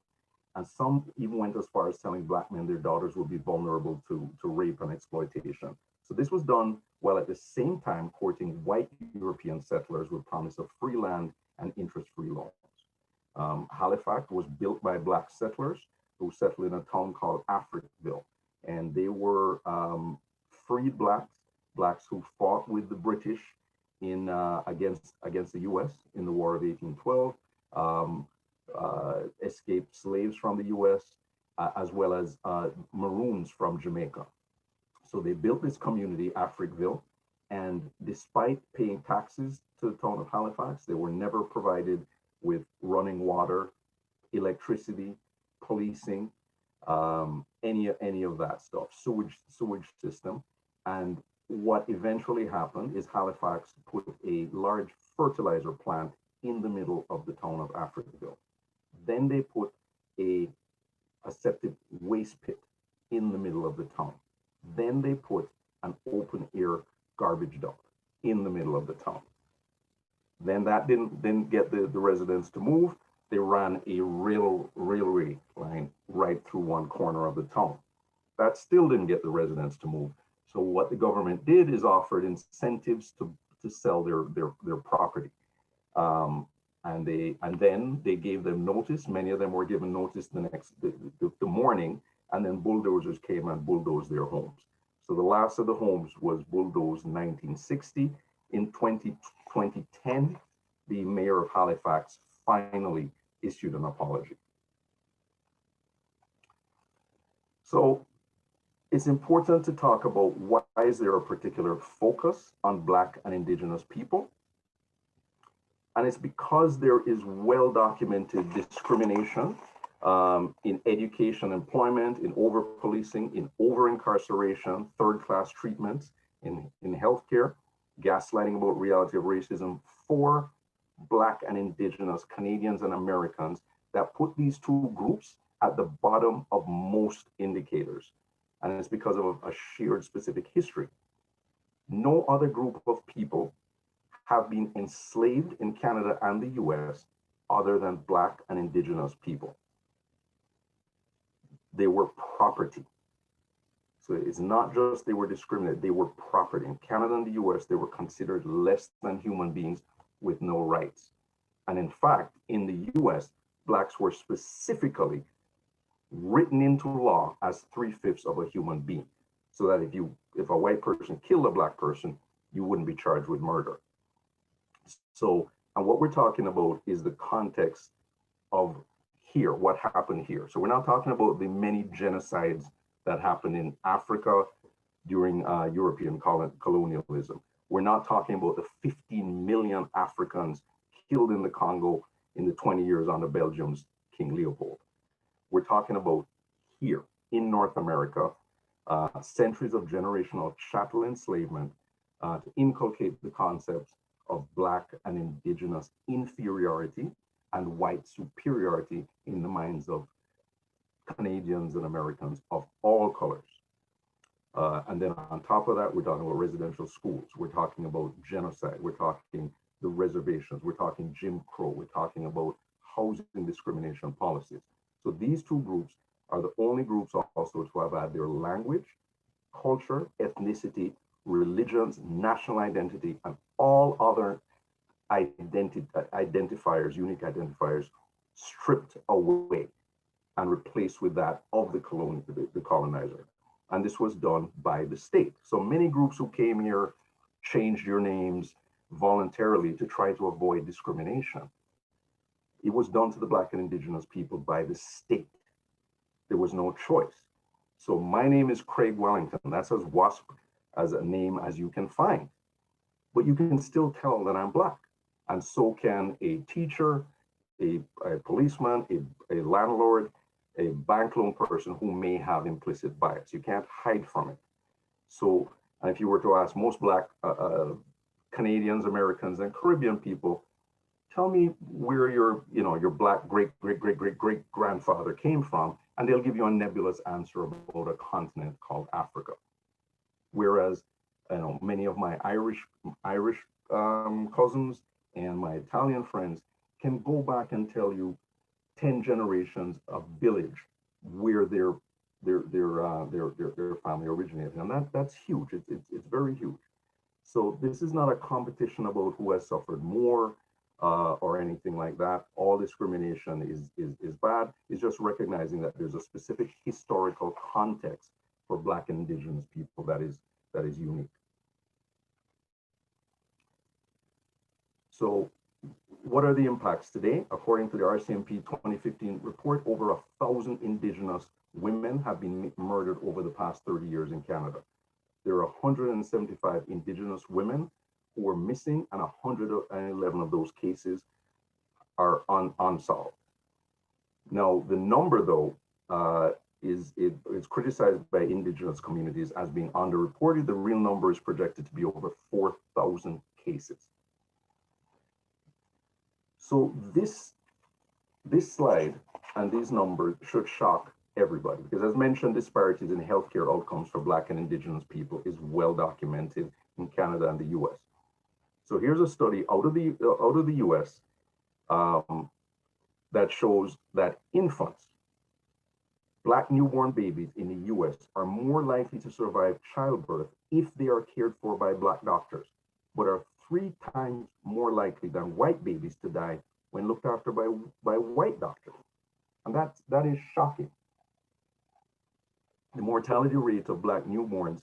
And some even went as far as telling Black men their daughters would be vulnerable to rape and exploitation. So this was done while at the same time courting white European settlers with promise of free land and interest-free loans. Halifax was built by Black settlers who settled in a town called Africville. And they were freed Blacks who fought with the British in against the US in the War of 1812, escaped slaves from the US, as well as Maroons from Jamaica. So they built this community, Africville, and despite paying taxes to the town of Halifax, they were never provided with running water, electricity, policing, any of that stuff, sewage system. And what eventually happened is Halifax put a large fertilizer plant in the middle of the town of Africville. Then they put a septic waste pit in the middle of the town. Then they put an open air garbage dump in the middle of the town. Then that didn't get the residents to move. They ran a railway line right through one corner of the town. That still didn't get the residents to move. So what the government did is offered incentives to sell their property. And then they gave them notice. Many of them were given notice the morning, and then bulldozers came and bulldozed their homes. So the last of the homes was bulldozed in 1960. In 2010, the mayor of Halifax finally issued an apology. So it's important to talk about why is there a particular focus on Black and Indigenous people. And it's because there is well-documented discrimination in education, employment, in over-policing, in over-incarceration, third-class treatments, in healthcare, gaslighting about reality of racism for Black and Indigenous Canadians and Americans that put these two groups at the bottom of most indicators. And it's because of a shared specific history. No other group of people have been enslaved in Canada and the US other than Black and Indigenous people. They were property. So it's not just they were discriminated, they were property. In Canada and the US, they were considered less than human beings with no rights. And in fact, in the US, Blacks were specifically written into law as 3/5 of a human being. So that if a white person killed a Black person, you wouldn't be charged with murder. So, and what we're talking about is the context of here, what happened here. So we're not talking about the many genocides that happened in Africa during European colonialism. We're not talking about the 15 million Africans killed in the Congo in the 20 years under Belgium's King Leopold. We're talking about here in North America, centuries of generational chattel enslavement to inculcate the concepts of Black and Indigenous inferiority and white superiority in the minds of Canadians and Americans of all colors. And then on top of that, we're talking about residential schools. We're talking about genocide. We're talking the reservations. We're talking Jim Crow. We're talking about housing discrimination policies. So these two groups are the only groups also to have had their language, culture, ethnicity, religions, national identity, and all other identifiers, unique identifiers, stripped away and replaced with that of the colonizer. And this was done by the state. So many groups who came here changed their names voluntarily to try to avoid discrimination. It was done to the Black and Indigenous people by the state. There was no choice. So my name is Craig Wellington. That's as WASP as a name as you can find. But you can still tell that I'm Black. And so can a teacher, a policeman, a landlord, a bank loan person who may have implicit bias. You can't hide from it. So, and if you were to ask most Black Canadians, Americans, and Caribbean people, tell me where your Black great grandfather came from, and they'll give you a nebulous answer about a continent called Africa. Whereas, many of my Irish cousins and my Italian friends can go back and tell you 10 generations of village where their family originated, and that's huge. It's very huge. So this is not a competition about who has suffered more or anything like that. All discrimination is bad. It's just recognizing that there's a specific historical context for Black and Indigenous people that is unique. So what are the impacts today? According to the RCMP 2015 report, over 1,000 Indigenous women have been murdered over the past 30 years in Canada. There are 175 Indigenous women who are missing, and 111 of those cases are unsolved. Now, the number, though, is criticized by Indigenous communities as being underreported. The real number is projected to be over 4,000 cases. So this slide and these numbers should shock everybody, because as mentioned, disparities in healthcare outcomes for Black and Indigenous people is well documented in Canada and the US. So here's a study out of the US that shows that infants, Black newborn babies in the US, are more likely to survive childbirth if they are cared for by Black doctors, but are 3 times more likely than white babies to die when looked after by white doctors. And that is shocking. The mortality rate of Black newborns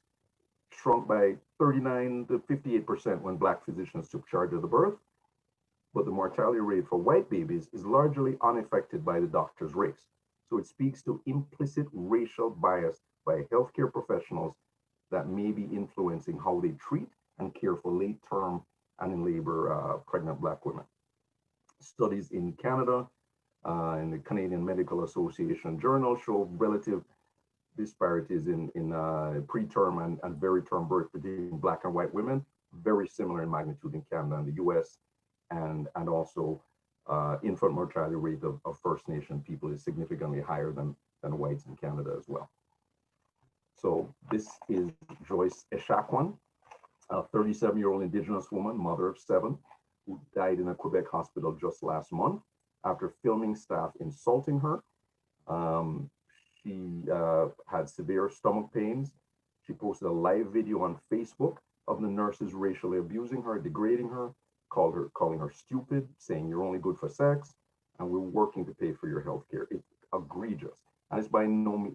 shrunk by 39 to 58% when Black physicians took charge of the birth, but the mortality rate for white babies is largely unaffected by the doctor's race. So it speaks to implicit racial bias by healthcare professionals that may be influencing how they treat and care for late-term and in labor pregnant Black women. Studies in Canada, in the Canadian Medical Association Journal, show relative disparities in preterm and very term birth between Black and white women, very similar in magnitude in Canada and the US, and also infant mortality rate of First Nation people is significantly higher than whites in Canada as well. So this is Joyce Echaquan, a 37-year-old Indigenous woman, mother of 7, who died in a Quebec hospital just last month after filming staff insulting her. She had severe stomach pains. She posted a live video on Facebook of the nurses racially abusing her, degrading her, calling her stupid, saying you're only good for sex, and we're working to pay for your health care. It's egregious, and it's by no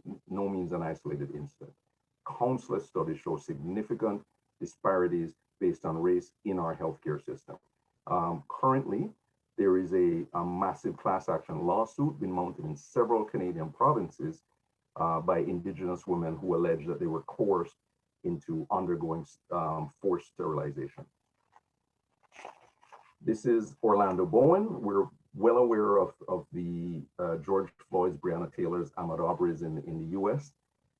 means an isolated incident. Countless studies show significant disparities based on race in our healthcare system. Currently, there is a massive class action lawsuit being mounted in several Canadian provinces by Indigenous women who allege that they were coerced into undergoing forced sterilization. This is Orlando Bowen. We're well aware of the George Floyd's, Breonna Taylor's, Ahmaud Arbery's in the US.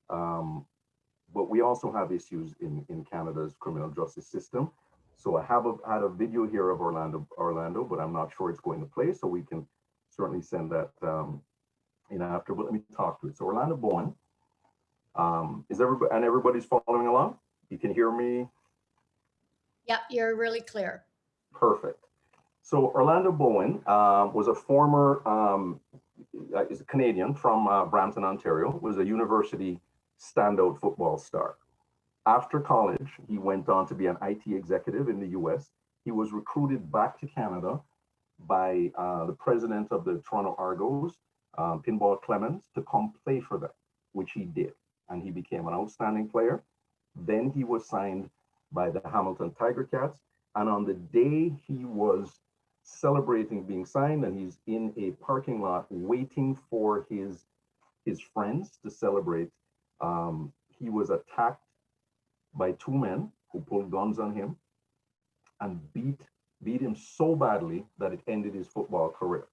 But we also have issues in Canada's criminal justice system. So I had a video here of Orlando, but I'm not sure it's going to play, so we can certainly send that in after, but let me talk to it. So Orlando Bowen, is everybody's following along? You can hear me? Yep, you're really clear. Perfect. So Orlando Bowen was a former, is a Canadian from Brampton, Ontario, was a university standout football star. After college, he went on to be an IT executive in the US. He was recruited back to Canada by the president of the Toronto Argos, Pinball Clemens, to come play for them, which he did. And he became an outstanding player. Then he was signed by the Hamilton Tiger Cats. And on the day he was celebrating being signed, and he's in a parking lot waiting for his friends to celebrate, he was attacked by two men who pulled guns on him and beat him so badly that it ended his football career.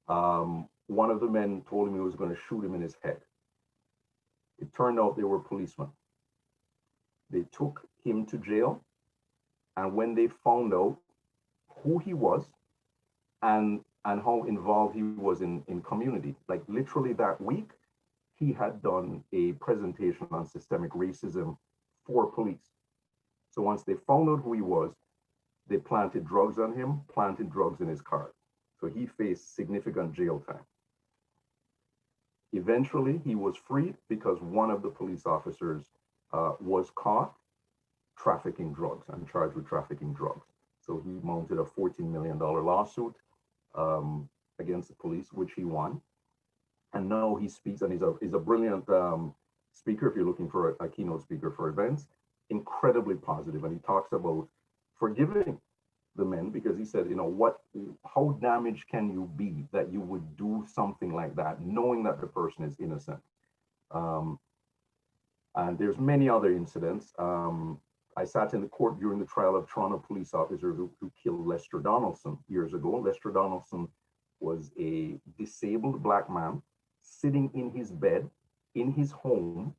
One of the men told him he was going to shoot him in his head. It turned out they were policemen. They took him to jail, and when they found out who he was and how involved he was in community, like literally that week, he had done a presentation on systemic racism for police. So once they found out who he was, they planted drugs on him, planted drugs in his car. So he faced significant jail time. Eventually, he was freed because one of the police officers was caught trafficking drugs and charged with trafficking drugs. So he mounted a $14 million lawsuit against the police, which he won. And now he speaks, and he's a brilliant speaker if you're looking for a keynote speaker for events, incredibly positive. And he talks about forgiving the men, because he said, you know, how damaged can you be that you would do something like that, knowing that the person is innocent? And there's many other incidents. I sat in the court during the trial of Toronto police officers who killed Lester Donaldson years ago. Lester Donaldson was a disabled Black man sitting in his bed in his home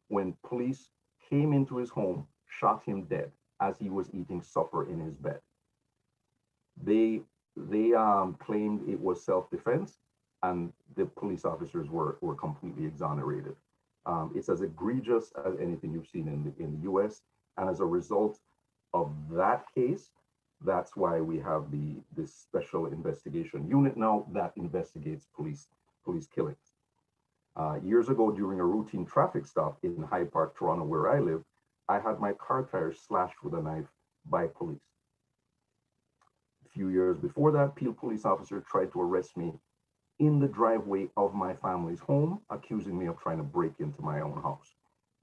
when police came into his home, shot him dead as he was eating supper in his bed. They claimed it was self-defense, and the police officers were completely exonerated. It's as egregious as anything you've seen in the US. And as a result of that case, that's why we have this special investigation unit now that investigates police killings. Years ago, during a routine traffic stop in Hyde Park, Toronto, where I live, I had my car tires slashed with a knife by police. A few years before that, Peel police officer tried to arrest me in the driveway of my family's home, accusing me of trying to break into my own house.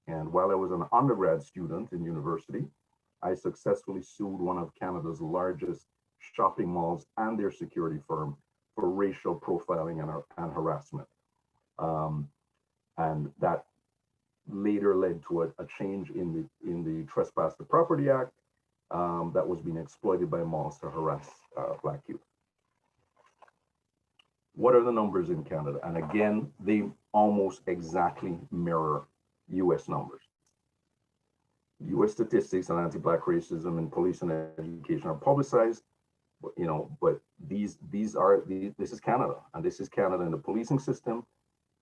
And while I was an undergrad student in university, I successfully sued one of Canada's largest shopping malls and their security firm for racial profiling and harassment. And that later led to a change in the Trespass to Property Act that was being exploited by malls to harass Black youth. What are the numbers in Canada? And again, they almost exactly mirror US numbers. US statistics on anti-Black racism in police and education are publicized, but this is Canada, and this is Canada in the policing system.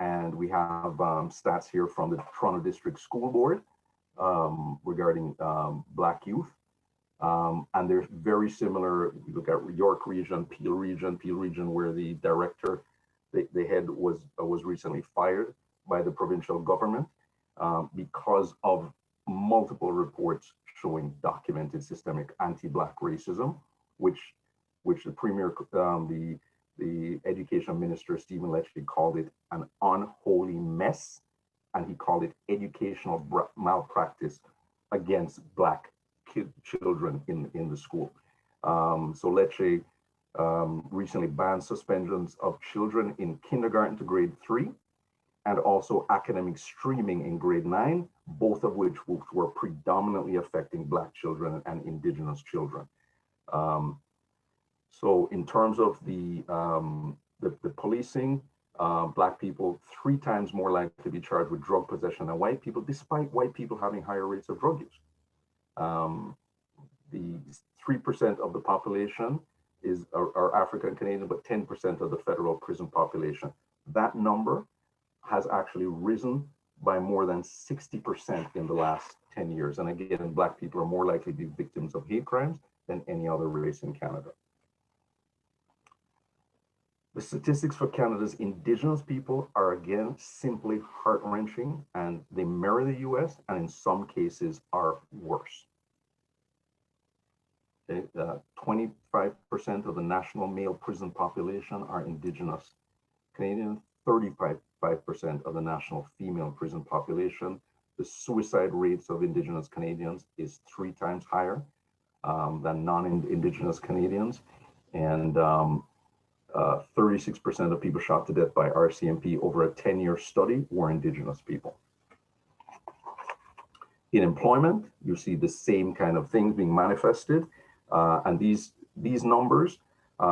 And we have stats here from the Toronto District School Board regarding Black youth. And they're very similar. You look at York region, Peel region, where the director, the head was recently fired by the provincial government because of multiple reports showing documented systemic anti-Black racism, which the premier, the education minister, Stephen Lecce, called it an unholy mess, and he called it educational malpractice against Black children in the school. So Lecce recently banned suspensions of children in kindergarten to grade 3, and also academic streaming in grade 9, both of which were predominantly affecting Black children and Indigenous children. So in terms of the policing, Black people 3 times more likely to be charged with drug possession than white people, despite white people having higher rates of drug use. The 3% of the population are African Canadian, but 10% of the federal prison population. That number has actually risen by more than 60% in the last 10 years. And again, Black people are more likely to be victims of hate crimes than any other race in Canada. The statistics for Canada's Indigenous people are again simply heart-wrenching, and they mirror the US and in some cases are worse. 25% of the national male prison population are Indigenous Canadian, 35% of the national female prison population. The suicide rates of Indigenous Canadians is 3 times higher than non-Indigenous Canadians. And 36% of people shot to death by RCMP over a 10-year study were Indigenous people. In employment, you see the same kind of things being manifested. And these numbers,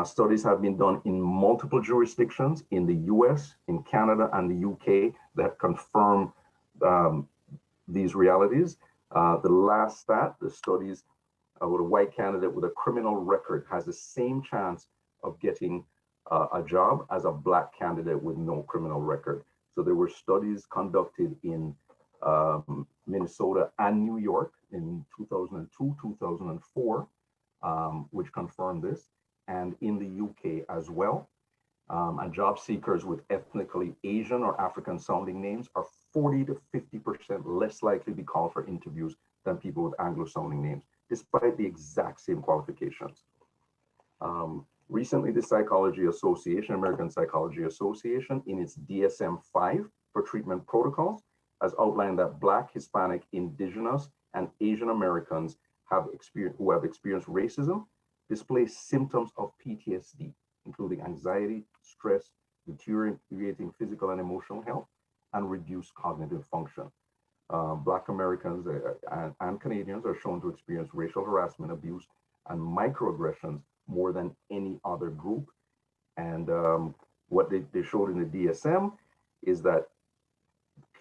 studies have been done in multiple jurisdictions in the US, in Canada, and the UK that confirm these realities. The last stat, the studies with a white candidate with a criminal record has the same chance of getting a job as a black candidate with no criminal record. So there were studies conducted in Minnesota and New York in 2002, 2004, which confirmed this, and in the UK as well. And job seekers with ethnically Asian or African sounding names are 40 to 50% less likely to be called for interviews than people with Anglo sounding names, despite the exact same qualifications. Recently, the Psychology Association, American Psychology Association, in its DSM-5 for treatment protocols, has outlined that Black, Hispanic, Indigenous, and Asian Americans who have experienced racism display symptoms of PTSD, including anxiety, stress, deteriorating physical and emotional health, and reduced cognitive function. Black Americans and Canadians are shown to experience racial harassment, abuse, and microaggressions more than any other group. And what they showed in the DSM is that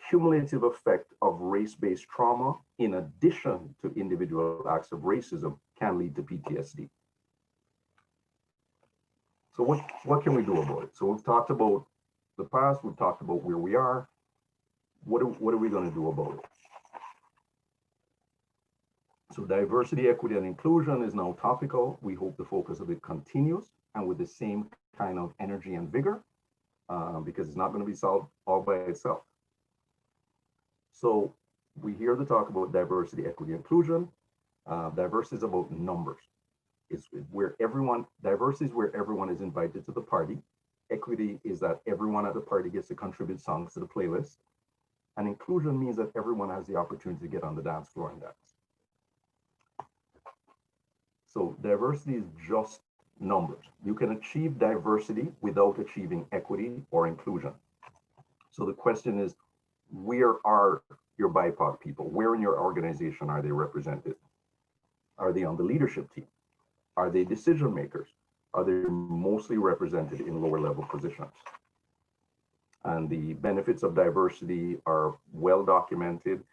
cumulative effect of race-based trauma, in addition to individual acts of racism, can lead to PTSD. So what can we do about it? So we've talked about the past, we've talked about where we are. What are we going to do about it? So diversity, equity, and inclusion is now topical. We hope the focus of it continues and with the same kind of energy and vigor, because it's not going to be solved all by itself. So we hear the talk about diversity, equity, inclusion. Diversity is about numbers. It's where diversity is where everyone is invited to the party. Equity is that everyone at the party gets to contribute songs to the playlist. And inclusion means that everyone has the opportunity to get on the dance floor and dance. So diversity is just numbers. You can achieve diversity without achieving equity or inclusion. So the question is, where are your BIPOC people? Where in your organization are they represented? Are they on the leadership team? Are they decision makers? Are they mostly represented in lower level positions? And the benefits of diversity are well documented.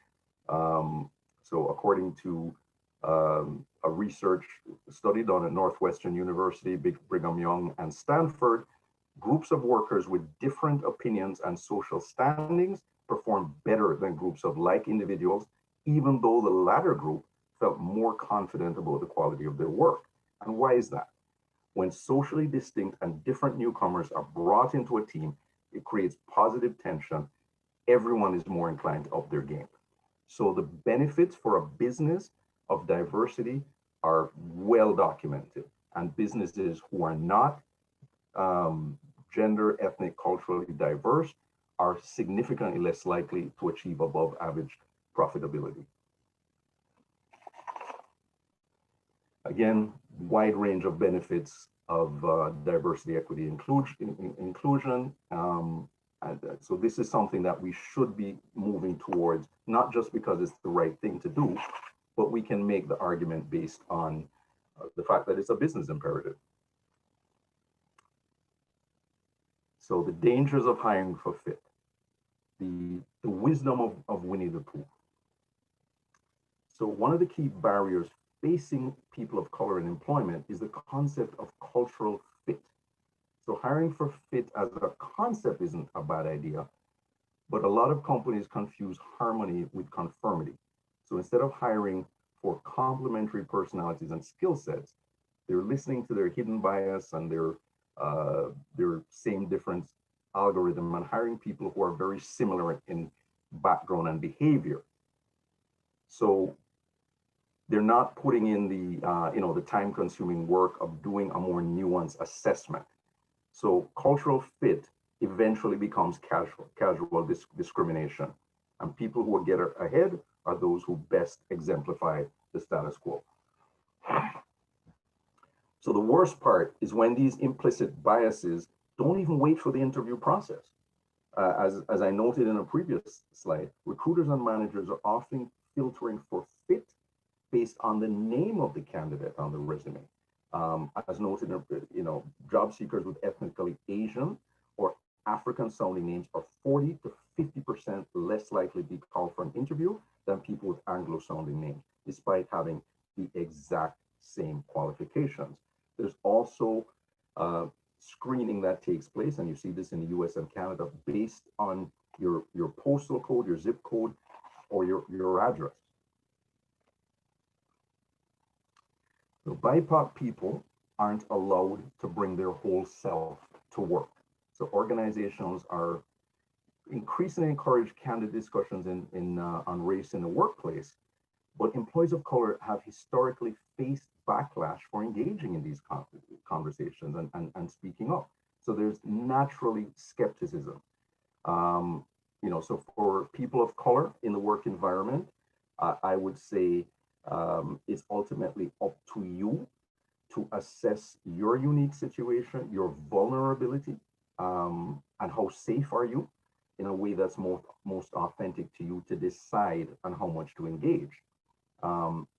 So according to a research study done at Northwestern University, Brigham Young, and Stanford, groups of workers with different opinions and social standings perform better than groups of like individuals, even though the latter group felt more confident about the quality of their work. And why is that? When socially distinct and different newcomers are brought into a team, it creates positive tension. Everyone is more inclined to up their game. So the benefits for a business of diversity are well documented, and businesses who are not gender, ethnic, culturally diverse are significantly less likely to achieve above average profitability. Again, wide range of benefits of diversity, equity, inclusion. So this is something that we should be moving towards, not just because it's the right thing to do, but we can make the argument based on the fact that it's a business imperative. So the dangers of hiring for fit, the wisdom of Winnie the Pooh. So one of the key barriers facing people of color in employment is the concept of cultural fit. So hiring for fit as a concept isn't a bad idea, but a lot of companies confuse harmony with conformity. So instead of hiring for complementary personalities and skill sets, they're listening to their hidden bias and their their same difference algorithm and hiring people who are very similar in background and behavior. So they're not putting in the the time-consuming work of doing a more nuanced assessment. So cultural fit eventually becomes casual discrimination, and people who will get ahead are those who best exemplify the status quo. So the worst part is when these implicit biases don't even wait for the interview process. As I noted in a previous slide, recruiters and managers are often filtering for fit based on the name of the candidate on the resume. As noted, job seekers with ethnically Asian or African sounding names are 40 to 50% less likely to be called for an interview than people with Anglo sounding names, despite having the exact same qualifications. There's also screening that takes place, and you see this in the US and Canada, based on your postal code, your zip code, or your address. So BIPOC people aren't allowed to bring their whole self to work. So organizations are increasingly encourage candid discussions on race in the workplace, but employees of color have historically faced backlash for engaging in these conversations and speaking up. So there's naturally skepticism. So for people of color in the work environment, I would say it's ultimately up to you to assess your unique situation, your vulnerability, and how safe are you in a way that's most authentic to you to decide on how much to engage.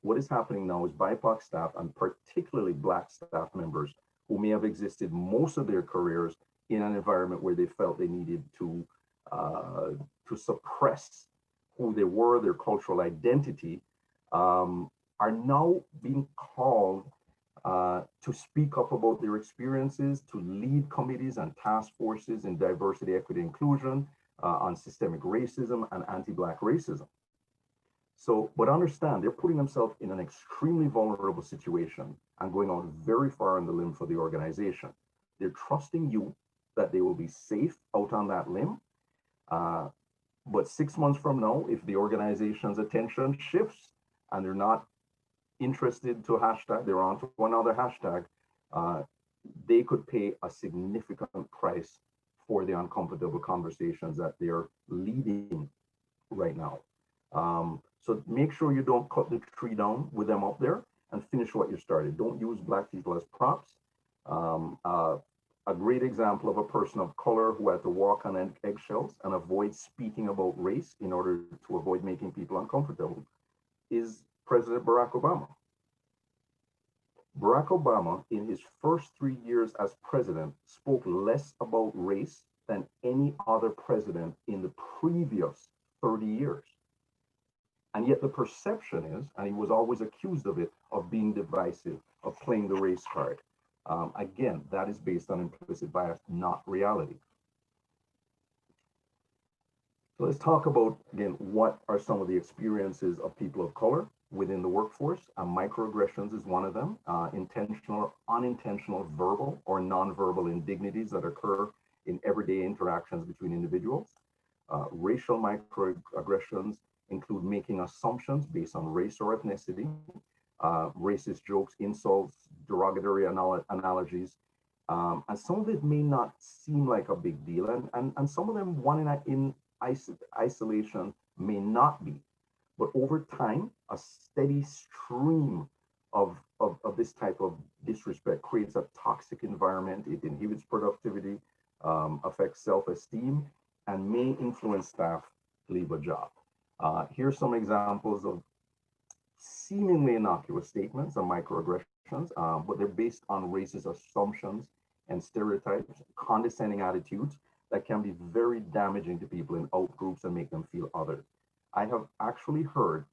What is happening now is BIPOC staff, and particularly Black staff members, who may have existed most of their careers in an environment where they felt they needed to suppress who they were, their cultural identity, are now being called to speak up about their experiences, to lead committees and task forces in diversity, equity, inclusion, on systemic racism and anti-Black racism. So, but understand, they're putting themselves in an extremely vulnerable situation and going out very far on the limb for the organization. They're trusting you that they will be safe out on that limb. But 6 months from now, if the organization's attention shifts and they're not interested to hashtag, they're on to another hashtag, they could pay a significant price for the uncomfortable conversations that they're leading right now. So make sure you don't cut the tree down with them up there, and finish what you started. Don't use Black people as props. A great example of a person of color who had to walk on eggshells and avoid speaking about race in order to avoid making people uncomfortable is President Barack Obama. Barack Obama, in his first 3 years as president, spoke less about race than any other president in the previous 30 years. And yet the perception is, and he was always accused of it, of being divisive, of playing the race card. Again, that is based on implicit bias, not reality. So let's talk about, again, what are some of the experiences of people of color within the workforce. Microaggressions is one of them, intentional or unintentional verbal or nonverbal indignities that occur in everyday interactions between individuals. Racial microaggressions include making assumptions based on race or ethnicity, racist jokes, insults, derogatory analogies, and some of it may not seem like a big deal, and some of them, one in isolation, may not be. But over time, a steady stream of this type of disrespect creates a toxic environment. It inhibits productivity, affects self-esteem, and may influence staff to leave a job. Here's some examples of seemingly innocuous statements and microaggressions, but they're based on racist assumptions and stereotypes, condescending attitudes that can be very damaging to people in outgroups and make them feel othered. I have actually heard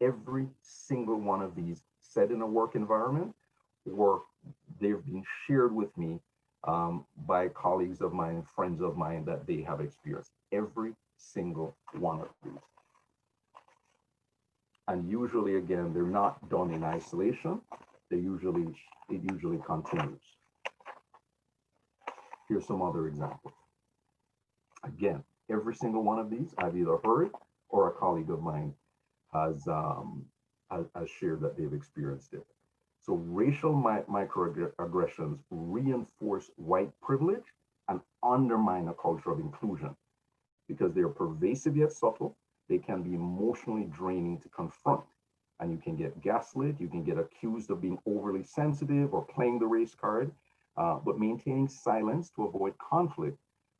every single one of these said in a work environment, or they've been shared with me by colleagues of mine, friends of mine, that they have experienced. Every single one of these. And usually, again, they're not done in isolation. It usually continues. Here's some other examples. Again, every single one of these I've either heard or a colleague of mine has shared that they've experienced it. So racial microaggressions reinforce white privilege and undermine a culture of inclusion because they are pervasive yet subtle. They can be emotionally draining to confront, and you can get gaslit, you can get accused of being overly sensitive or playing the race card, but maintaining silence to avoid conflict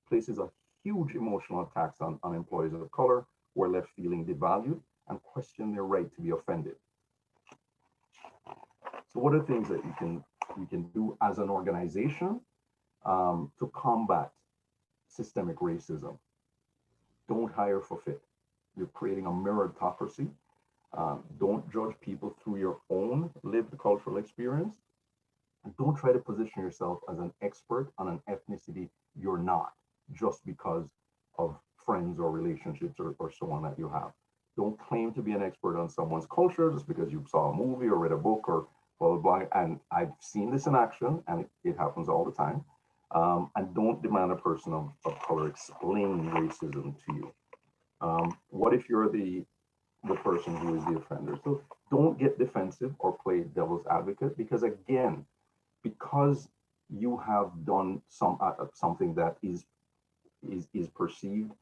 places a huge emotional tax on employees of color who are left feeling devalued and question their right to be offended. So what are things that you can do as an organization to combat systemic racism? Don't hire for fit. You're creating a meritocracy. Don't judge people through your own lived cultural experience. And don't try to position yourself as an expert on an ethnicity you're not, just because of friends or relationships or so on that you have. Don't claim to be an expert on someone's culture just because you saw a movie or read a book or blah, blah, blah. And I've seen this in action, and it happens all the time. And don't demand a person of color explain racism to you. What if you're the person who is the offender? So don't get defensive or play devil's advocate, because again, because you have done something that is perceived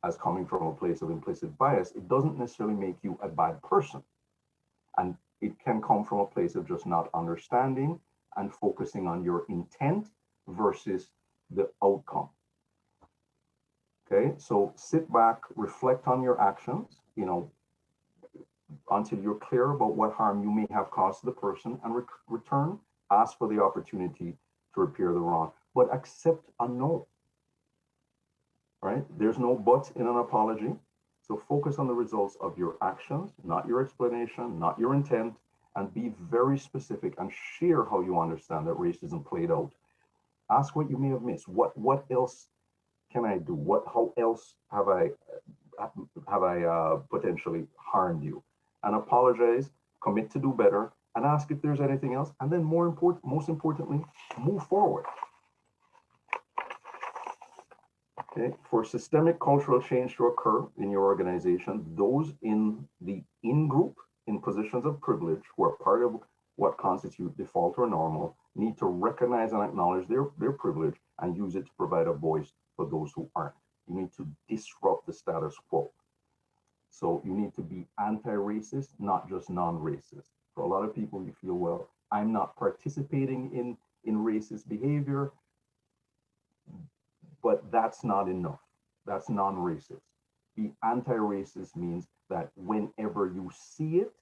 as coming from a place of implicit bias, it doesn't necessarily make you a bad person. And it can come from a place of just not understanding and focusing on your intent versus the outcome. Okay, so sit back, reflect on your actions, until you're clear about what harm you may have caused the person, and return, ask for the opportunity to repair the wrong, but accept a no. Right? There's no but in an apology. So focus on the results of your actions, not your explanation, not your intent, and be very specific and share how you understand that racism played out. Ask what you may have missed. What else can I do? How else have I potentially harmed you? And apologize, commit to do better, and ask if there's anything else. And then most importantly, move forward. Okay. For systemic cultural change to occur in your organization, those in the in-group in positions of privilege who are part of what constitute default or normal need to recognize and acknowledge their privilege and use it to provide a voice for those who aren't. You need to disrupt the status quo. So you need to be anti-racist, not just non-racist. For a lot of people, you feel, well, I'm not participating in racist behavior, but that's not enough. That's non-racist. Be anti-racist means that whenever you see it,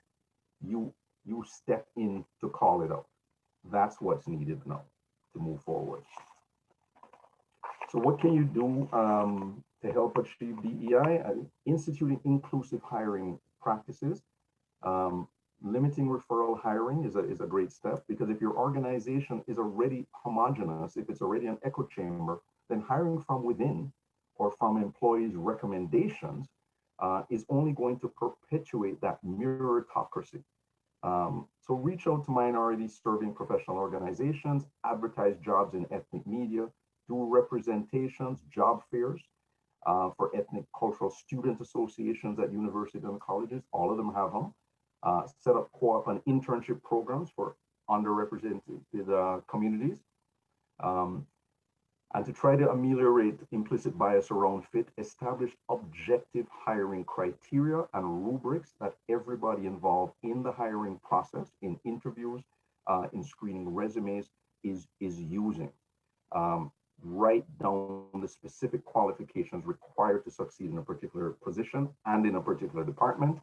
you step in to call it out. That's what's needed now to move forward. So what can you do to help achieve DEI? Instituting inclusive hiring practices. Limiting referral hiring is a great step, because if your organization is already homogenous, if it's already an echo chamber, then hiring from within or from employees' recommendations is only going to perpetuate that meritocracy. So reach out to minority serving professional organizations, advertise jobs in ethnic media, do representations, job fairs for ethnic cultural student associations at universities and colleges. All of them have them. Set up co-op and internship programs for underrepresented communities. And to try to ameliorate implicit bias around fit, establish objective hiring criteria and rubrics that everybody involved in the hiring process, in interviews, in screening resumes, is using. Write down the specific qualifications required to succeed in a particular position and in a particular department.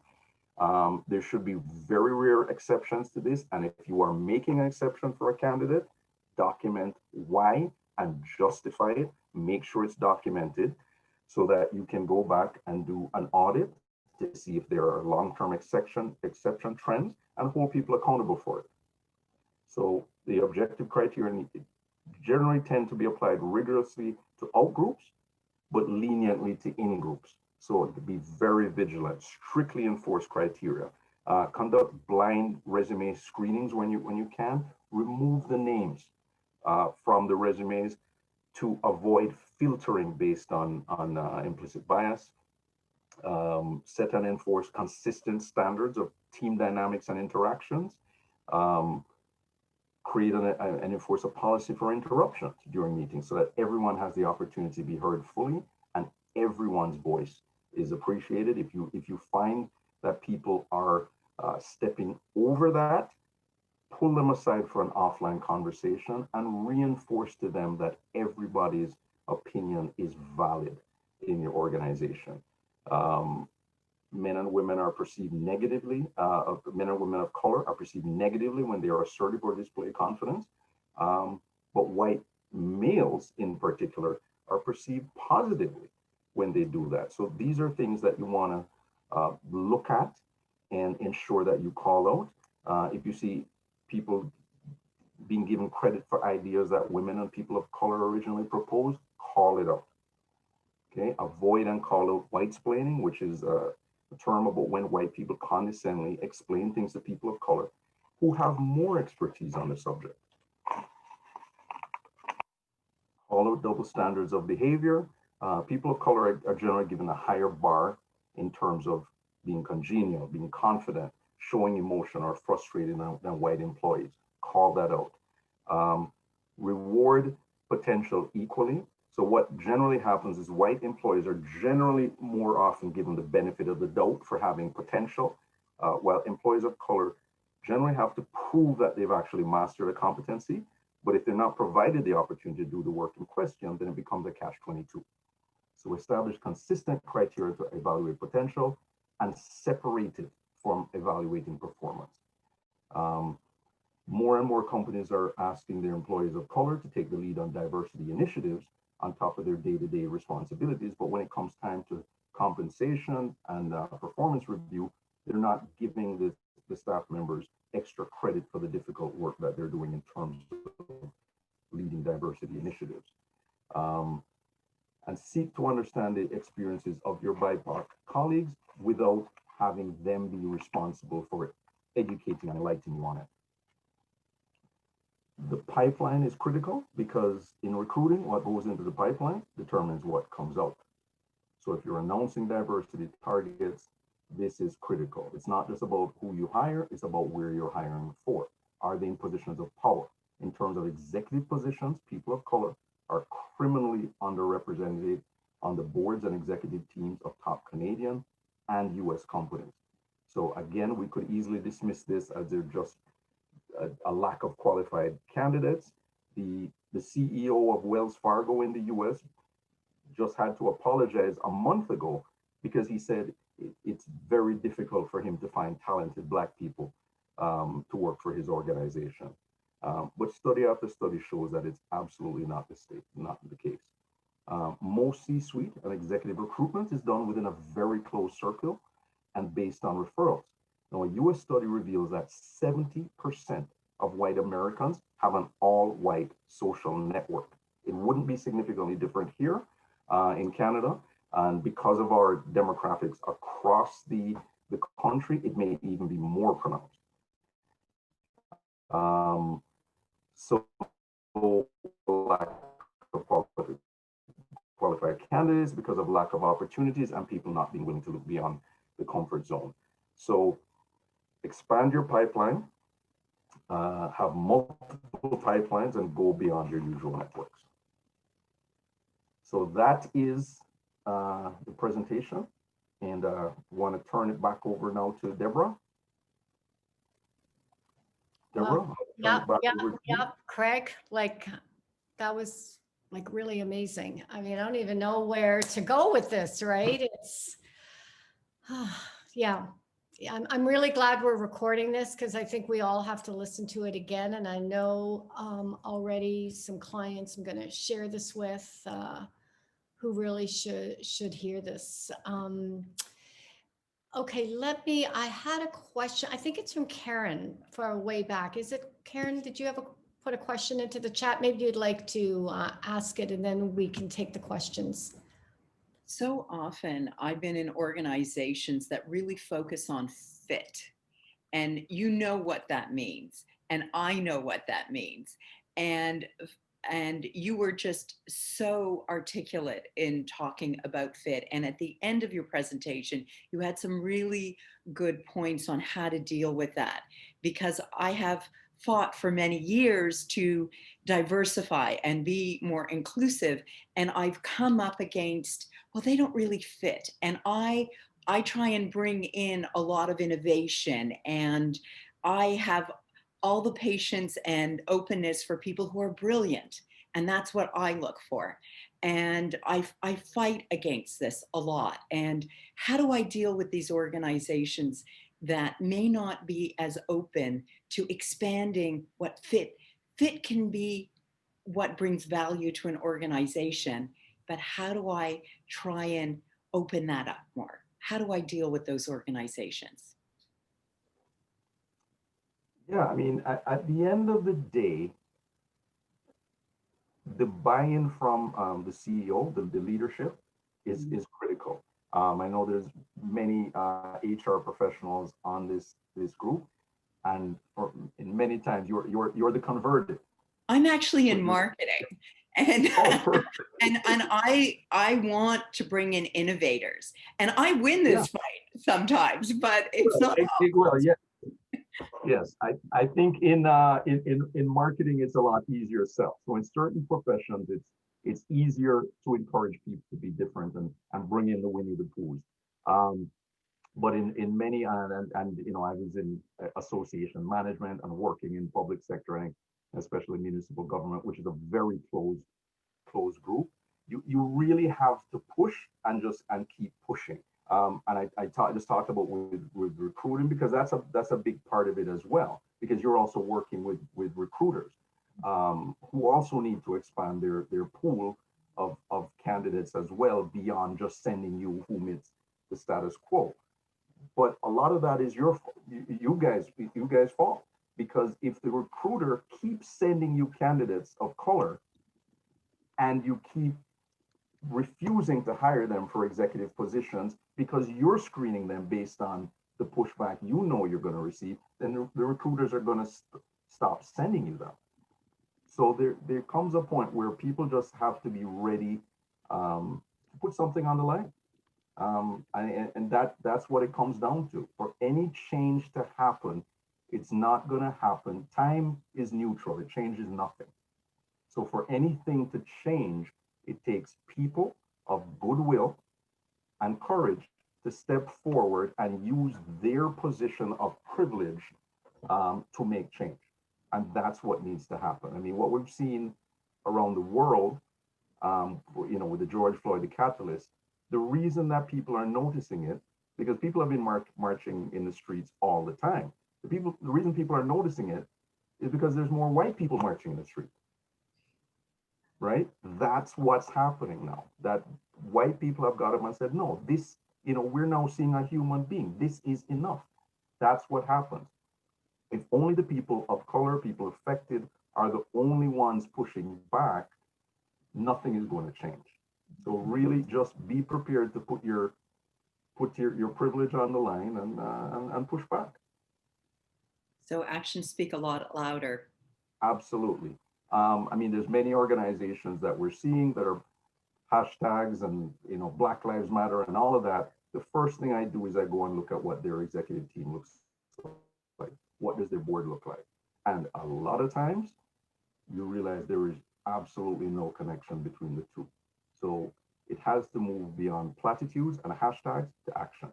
There should be very rare exceptions to this. And if you are making an exception for a candidate, document why and justify it. Make sure it's documented so that you can go back and do an audit to see if there are long-term exception trends and hold people accountable for it. So the objective criteria generally tend to be applied rigorously to out-groups, but leniently to in-groups. So to be very vigilant, strictly enforce criteria. Conduct blind resume screenings when you can. Remove the names from the resumes to avoid filtering based on implicit bias, set and enforce consistent standards of team dynamics and interactions, create and enforce a policy for interruptions during meetings so that everyone has the opportunity to be heard fully and everyone's voice is appreciated. If you find that people are stepping over that, pull them aside for an offline conversation and reinforce to them that everybody's opinion is valid in your organization. Men and women are perceived negatively, men and women of color are perceived negatively when they are assertive or display confidence. But white males in particular are perceived positively when they do that. So these are things that you want to look at and ensure that you call out. If you see people being given credit for ideas that women and people of color originally proposed, call it out. Okay, avoid and call out white-splaining, which is a term about when white people condescendingly explain things to people of color who have more expertise on the subject. Call out double standards of behavior. People of color are generally given a higher bar in terms of being congenial, being confident, showing emotion or frustrated than white employees. Call that out. Reward potential equally. So what generally happens is white employees are generally more often given the benefit of the doubt for having potential, while employees of color generally have to prove that they've actually mastered a competency. But if they're not provided the opportunity to do the work in question, then it becomes a catch-22. So establish consistent criteria to evaluate potential and separate it from evaluating performance. More and more companies are asking their employees of color to take the lead on diversity initiatives on top of their day-to-day responsibilities. But when it comes time to compensation and performance review, they're not giving the staff members extra credit for the difficult work that they're doing in terms of leading diversity initiatives. And seek to understand the experiences of your BIPOC colleagues without having them be responsible for educating and enlightening you on it. The pipeline is critical because in recruiting, what goes into the pipeline determines what comes out. So if you're announcing diversity targets, this is critical. It's not just about who you hire, it's about where you're hiring for. Are they in positions of power? In terms of executive positions, people of color are criminally underrepresented on the boards and executive teams of top Canadian and US companies. So again, we could easily dismiss this as they're just a lack of qualified candidates. The CEO of Wells Fargo in the US just had to apologize a month ago because he said it's very difficult for him to find talented Black people to work for his organization. But study after study shows that it's absolutely not the case. Most C-suite and executive recruitment is done within a very close circle and based on referrals. Now, a US study reveals that 70% of white Americans have an all-white social network. It wouldn't be significantly different here in Canada. And because of our demographics across the country, it may even be more pronounced. So lack of qualified candidates because of lack of opportunities and people not being willing to look beyond the comfort zone. So expand your pipeline, have multiple pipelines and go beyond your usual networks. So that is the presentation, and want to turn it back over now to Deborah. Deborah? Yep, Craig, like that was like really amazing. I mean, I don't even know where to go with this, right? It's, yeah. I'm really glad we're recording this because I think we all have to listen to it again. And I know already some clients I'm going to share this with who really should hear this. Okay, I had a question. I think it's from Karen for way back. Is it Karen? Did you put a question into the chat? Maybe you'd like to ask it and then we can take the questions. So often I've been in organizations that really focus on fit, and you know what that means, and I know what that means. And and you were just so articulate in talking about fit. And at the end of your presentation, you had some really good points on how to deal with that, because I have fought for many years to diversify and be more inclusive. And I've come up against, well, they don't really fit. And I try and bring in a lot of innovation, and I have all the patience and openness for people who are brilliant. And that's what I look for. And I fight against this a lot. And how do I deal with these organizations that may not be as open to expanding what fit can be, what brings value to an organization, but how do I try and open that up more? How do I deal with those organizations? Yeah, I mean, at the end of the day, the buy-in from the CEO, the leadership, is critical. I know there's many HR professionals on this group, and in many times you're the converted. I'm actually in marketing, and Oh, and I want to bring in innovators, and I win this fight sometimes, but it's not. Well, yeah. Yes, I think in marketing it's a lot easier to sell. So in certain professions, it's easier to encourage people to be different and bring in the Winnie the Poohs. But in many and you know, I was in association management and working in public sector, and especially municipal government, which is a very closed group. You really have to push and keep pushing. And I just talked about with recruiting, because that's a big part of it as well, because you're also working with recruiters who also need to expand their pool of candidates as well, beyond just sending you who meets the status quo. But a lot of that is you guys' fault, because if the recruiter keeps sending you candidates of color and you keep refusing to hire them for executive positions because you're screening them based on the pushback you know you're going to receive, then the recruiters are going to stop sending you them. So there comes a point where people just have to be ready to put something on the line. And that's what it comes down to. For any change to happen, it's not going to happen. Time is neutral. It changes nothing. So for anything to change, it takes people of goodwill and courage to step forward and use their position of privilege to make change. And that's what needs to happen. I mean, what we've seen around the world, you know, with the George Floyd, the catalyst, the reason that people are noticing it, because people have been marching in the streets all the time. The reason people are noticing it is because there's more white people marching in the street. Right? That's what's happening now. That white people have got up and said, no, this, you know, we're now seeing a human being. This is enough. That's what happens. If only the people of color, people affected, are the only ones pushing back, nothing is going to change. So really just be prepared to put your privilege on the line and push back. So actions speak a lot louder. Absolutely. I mean, there's many organizations that we're seeing that are hashtags and, you know, Black Lives Matter and all of that. The first thing I do is I go and look at what their executive team looks like. What does their board look like? And a lot of times you realize there is absolutely no connection between the two. So it has to move beyond platitudes and hashtags to action.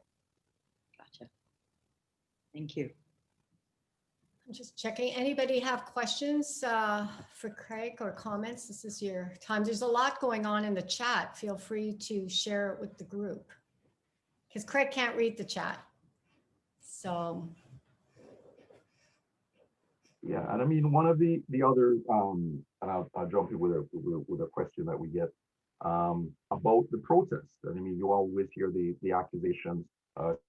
Gotcha. Thank you. I'm just checking. Anybody have questions for Craig or comments? This is your time. There's a lot going on in the chat. Feel free to share it with the group, because Craig can't read the chat. So. Yeah, and I mean, one of the other, and I'll jump in with a question that we get about the protest. And I mean, you always hear the accusations,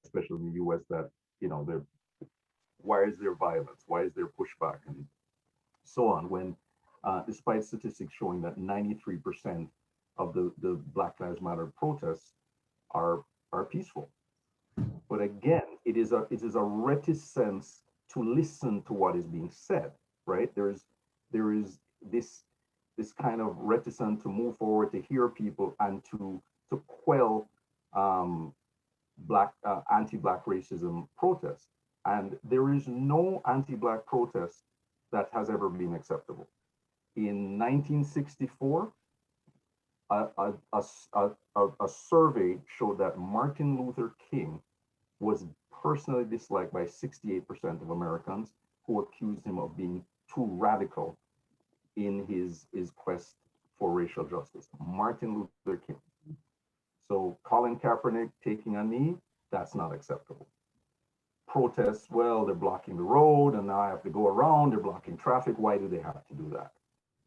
especially in the U.S., that, you know, why is there violence? Why is there pushback? And so on, when despite statistics showing that 93% of the Black Lives Matter protests are peaceful. But again, it is a reticence to listen to what is being said, right? There is this this kind of reticence to move forward, to hear people, and to quell anti-Black racism protests. And there is no anti-Black protest that has ever been acceptable. In 1964, a survey showed that Martin Luther King was personally disliked by 68% of Americans, who accused him of being too radical in his quest for racial justice. Martin Luther King. So Colin Kaepernick taking a knee, that's not acceptable. Protests, well, they're blocking the road and now I have to go around, they're blocking traffic. Why do they have to do that?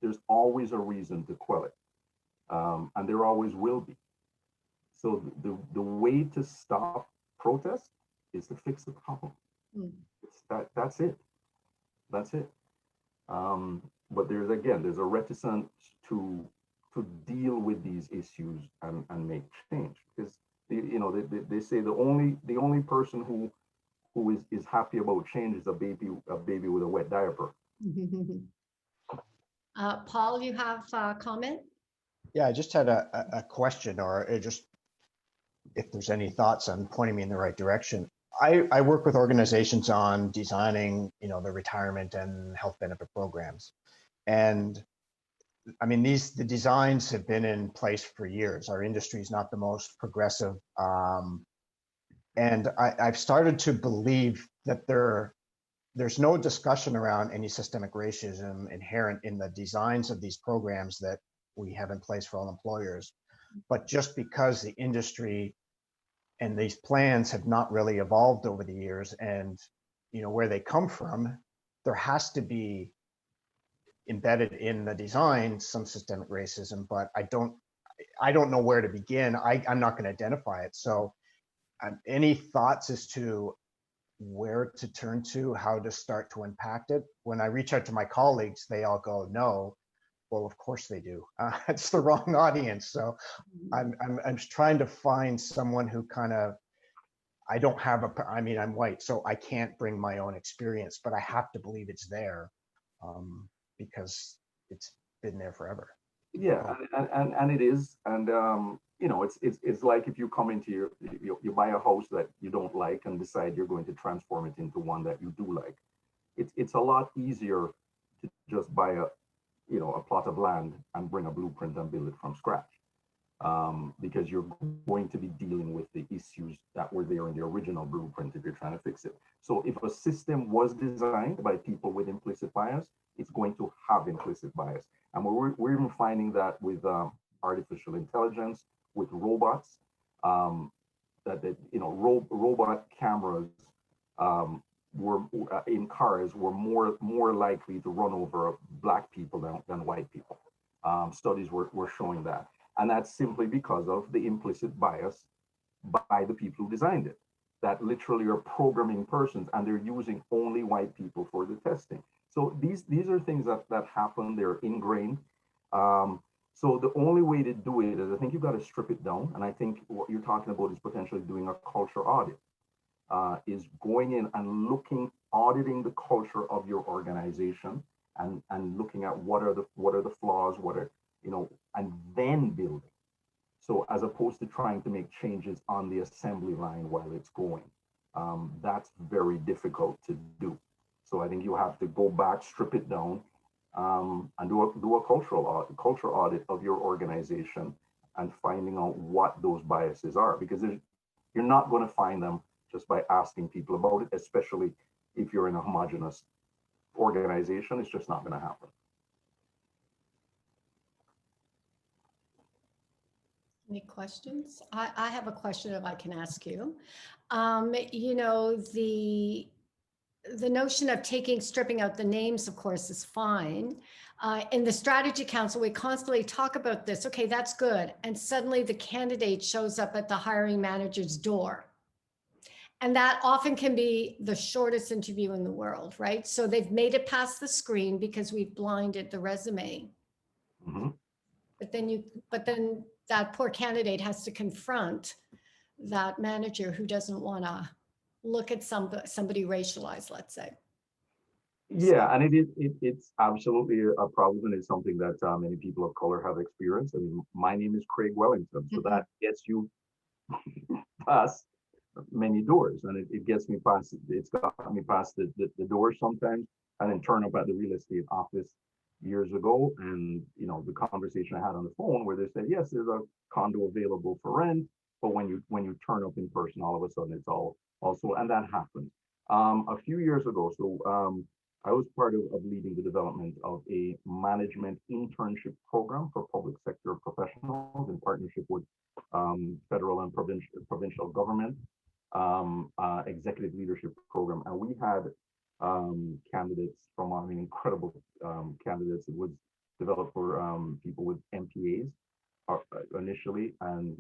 There's always a reason to quell it. And there always will be. So the way to stop protest is to fix the problem. That's it. That's it. But there's a reticence to deal with these issues and make change, because they say the only person who is happy about change is a baby with a wet diaper. Paul, you have a comment? Yeah, I just had a question, or just if there's any thoughts on pointing me in the right direction. I work with organizations on designing, the retirement and health benefit programs. And I mean, the designs have been in place for years. Our industry is not the most progressive. And I've started to believe that there's no discussion around any systemic racism inherent in the designs of these programs that we have in place for all employers. But just because the industry and these plans have not really evolved over the years, and where they come from, there has to be embedded in the design some systemic racism, but I don't know where to begin. I'm not going to identify it. So any thoughts as to where to turn to, how to start to impact it? When I reach out to my colleagues, they all go, no. Well, of course they do. It's the wrong audience. So I'm trying to find someone who I'm white, so I can't bring my own experience, but I have to believe it's there because it's been there forever. Yeah, and it is, and it's like if you come into you buy a house that you don't like and decide you're going to transform it into one that you do like. It's a lot easier to just buy a plot of land and bring a blueprint and build it from scratch, because you're going to be dealing with the issues that were there in the original blueprint if you're trying to fix it. So if a system was designed by people with implicit bias, it's going to have implicit bias. And we're even finding that with artificial intelligence, with robots, robot cameras were in cars were more likely to run over Black people than white people. Studies were showing that. And that's simply because of the implicit bias by the people who designed it, that literally are programming persons, and they're using only white people for the testing. So these are things that happen, they're ingrained. So the only way to do it is, I think you've got to strip it down. And I think what you're talking about is potentially doing a culture audit, is going in and auditing the culture of your organization and looking at what are the flaws, and then building. So as opposed to trying to make changes on the assembly line while it's going, that's very difficult to do. So I think you have to go back, strip it down, and do a culture audit of your organization and finding out what those biases are, because you're not going to find them just by asking people about it, especially if you're in a homogenous organization. It's just not going to happen. Any questions? I have a question if I can ask you. The notion of stripping out the names, of course, is fine. In the Strategy Council, we constantly talk about this. Okay, that's good. And suddenly the candidate shows up at the hiring manager's door. And that often can be the shortest interview in the world, right? So they've made it past the screen because we've blinded the resume. Mm-hmm. But then that poor candidate has to confront that manager who doesn't want to look at somebody racialized, let's say. Yeah, and it's absolutely a problem, and it's something that many people of color have experienced. I mean, my name is Craig Wellington, so that gets you past many doors, and it gets me past. It's got me past the doors sometimes, and then turn up at the real estate office years ago, and the conversation I had on the phone where they said, yes, there's a condo available for rent, but when you turn up in person, all of a sudden it's all also, and that happened a few years ago. So I was part of leading the development of a management internship program for public sector professionals in partnership with federal and provincial government executive leadership program. And we had candidates from, I mean, incredible candidates. It was developed for people with MPAs initially, and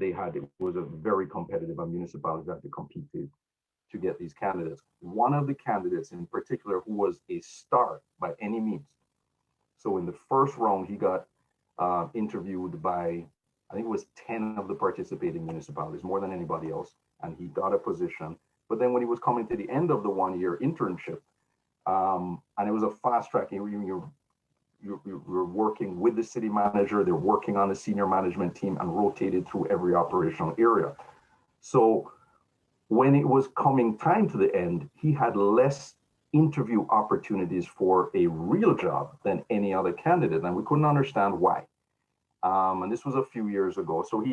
it was a very competitive, and municipalities had to compete to get these candidates. One of the candidates in particular, who was a star by any means. So in the first round, he got interviewed by, I think it was 10 of the participating municipalities, more than anybody else, and he got a position. But then when he was coming to the end of the 1-year internship, and it was a fast track, you're working with the city manager, they're working on the senior management team and rotated through every operational area. So when it was coming time to the end, he had less interview opportunities for a real job than any other candidate, and we couldn't understand why. And this was a few years ago. So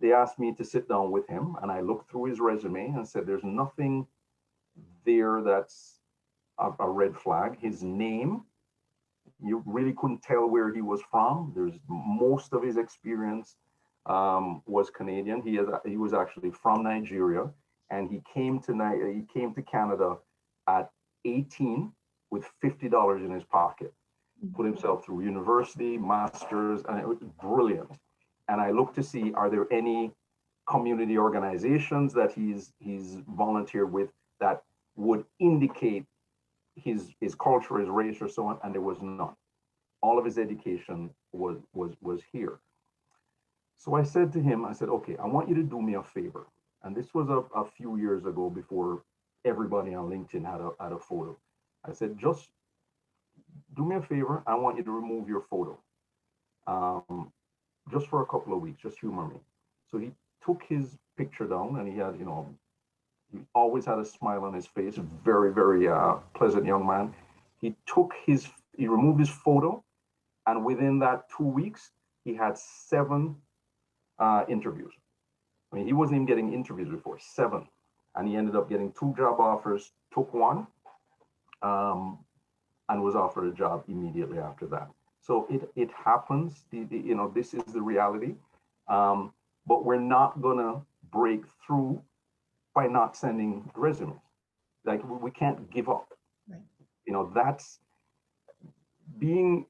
they asked me to sit down with him, and I looked through his resume and said, there's nothing there that's a red flag. His name, you really couldn't tell where he was from. There's most of his experience was Canadian. He was actually from Nigeria, and he came to Canada at 18 with $50 in his pocket. Put himself through university, master's, and it was brilliant. And I looked to see, are there any community organizations that he's volunteered with that would indicate his culture, his race, or so on, and there was none. All of his education was here. So I said to him, I said, okay, I want you to do me a favor. And this was a few years ago, before everybody on LinkedIn had a photo. I said, just do me a favor. I want you to remove your photo, just for a couple of weeks, just humor me. So he took his picture down, and he had, he always had a smile on his face, very, very pleasant young man. He removed his photo, and within that 2 weeks, he had 7 interviews. I mean, he wasn't even getting interviews before, 7. And he ended up getting 2 job offers, took one, and was offered a job immediately after that. So it happens, this is the reality. But we're not gonna break through by not sending resumes. Like, we can't give up. Right. That's being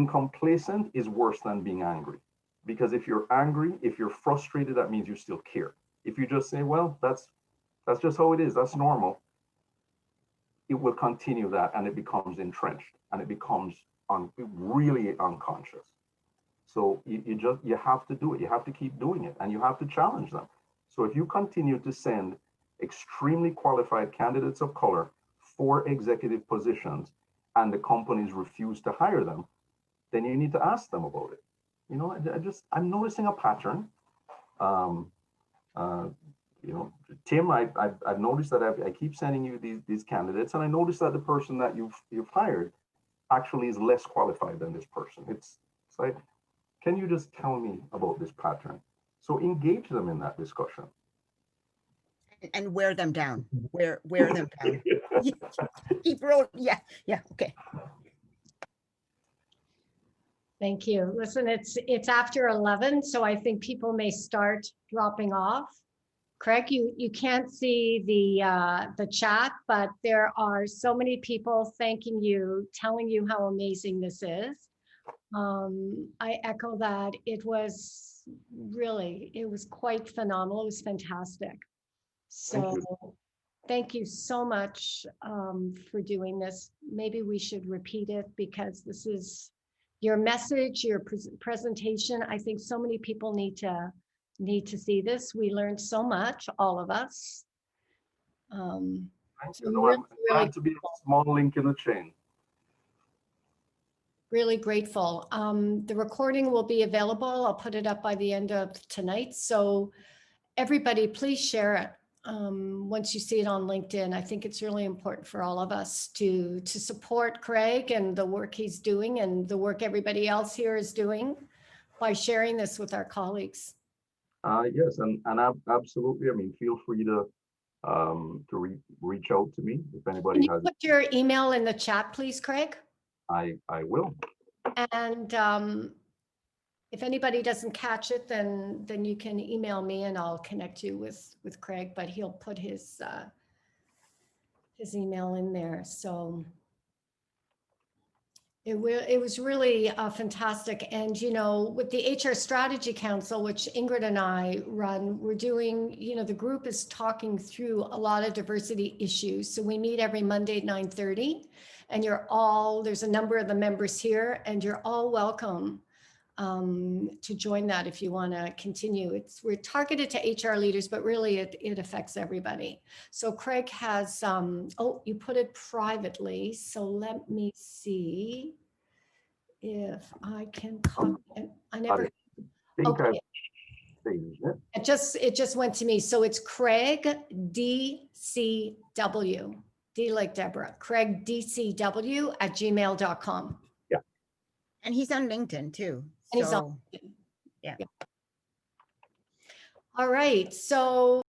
complacent is worse than being angry. Because if you're angry, if you're frustrated, that means you still care. If you just say, well, that's just how it is, that's normal, it will continue that, and it becomes entrenched, and it becomes really unconscious. So you have to do it. You have to keep doing it, and you have to challenge them. So if you continue to send extremely qualified candidates of color for executive positions, and the companies refuse to hire them, then you need to ask them about it. I'm noticing a pattern. Tim, I've noticed that I keep sending you these candidates, and I noticed that the person that you've hired actually is less qualified than this person. It's like, can you just tell me about this pattern? So engage them in that discussion. And wear them down. Wear them down. Keep rolling. Yeah. Okay. Thank you. Listen, it's after 11, so I think people may start dropping off. Craig, you can't see the chat, but there are so many people thanking you, telling you how amazing this is. I echo that. It was quite phenomenal. It was fantastic. So thank you so much for doing this. Maybe we should repeat it, because this is your message, your presentation. I think so many people need to see this. We learned so much, all of us. Thank So you. No, really, I'm really glad to be a small link in the chain. really grateful. The recording will be available. I'll put it up by the end of tonight. So everybody, please share it. Once you see it on LinkedIn, I think it's really important for all of us to support Craig and the work he's doing and the work everybody else here is doing by sharing this with our colleagues. Yes, and absolutely. I mean, feel free to reach out to me if Can anybody you has. put your email in the chat, please, Craig? I will. And if anybody doesn't catch it, then you can email me and I'll connect you with Craig, but he'll put his email in there. So it was really fantastic. And, you know, with the HR Strategy Council, which Ingrid and I run, we're doing, you know, the group is talking through a lot of diversity issues. So we meet every Monday at 9:30 and there's a number of the members here and you're all welcome to join that if you want to continue. We're targeted to HR leaders, but really it affects everybody. So Craig has, oh, you put it privately. So let me see if I can copy it. I never, I think okay. I've changed it. It just went to me. So it's Craig DCW, D like Deborah, Craig DCW @gmail.com. And he's on LinkedIn too. And he's So, on. yeah. All right. So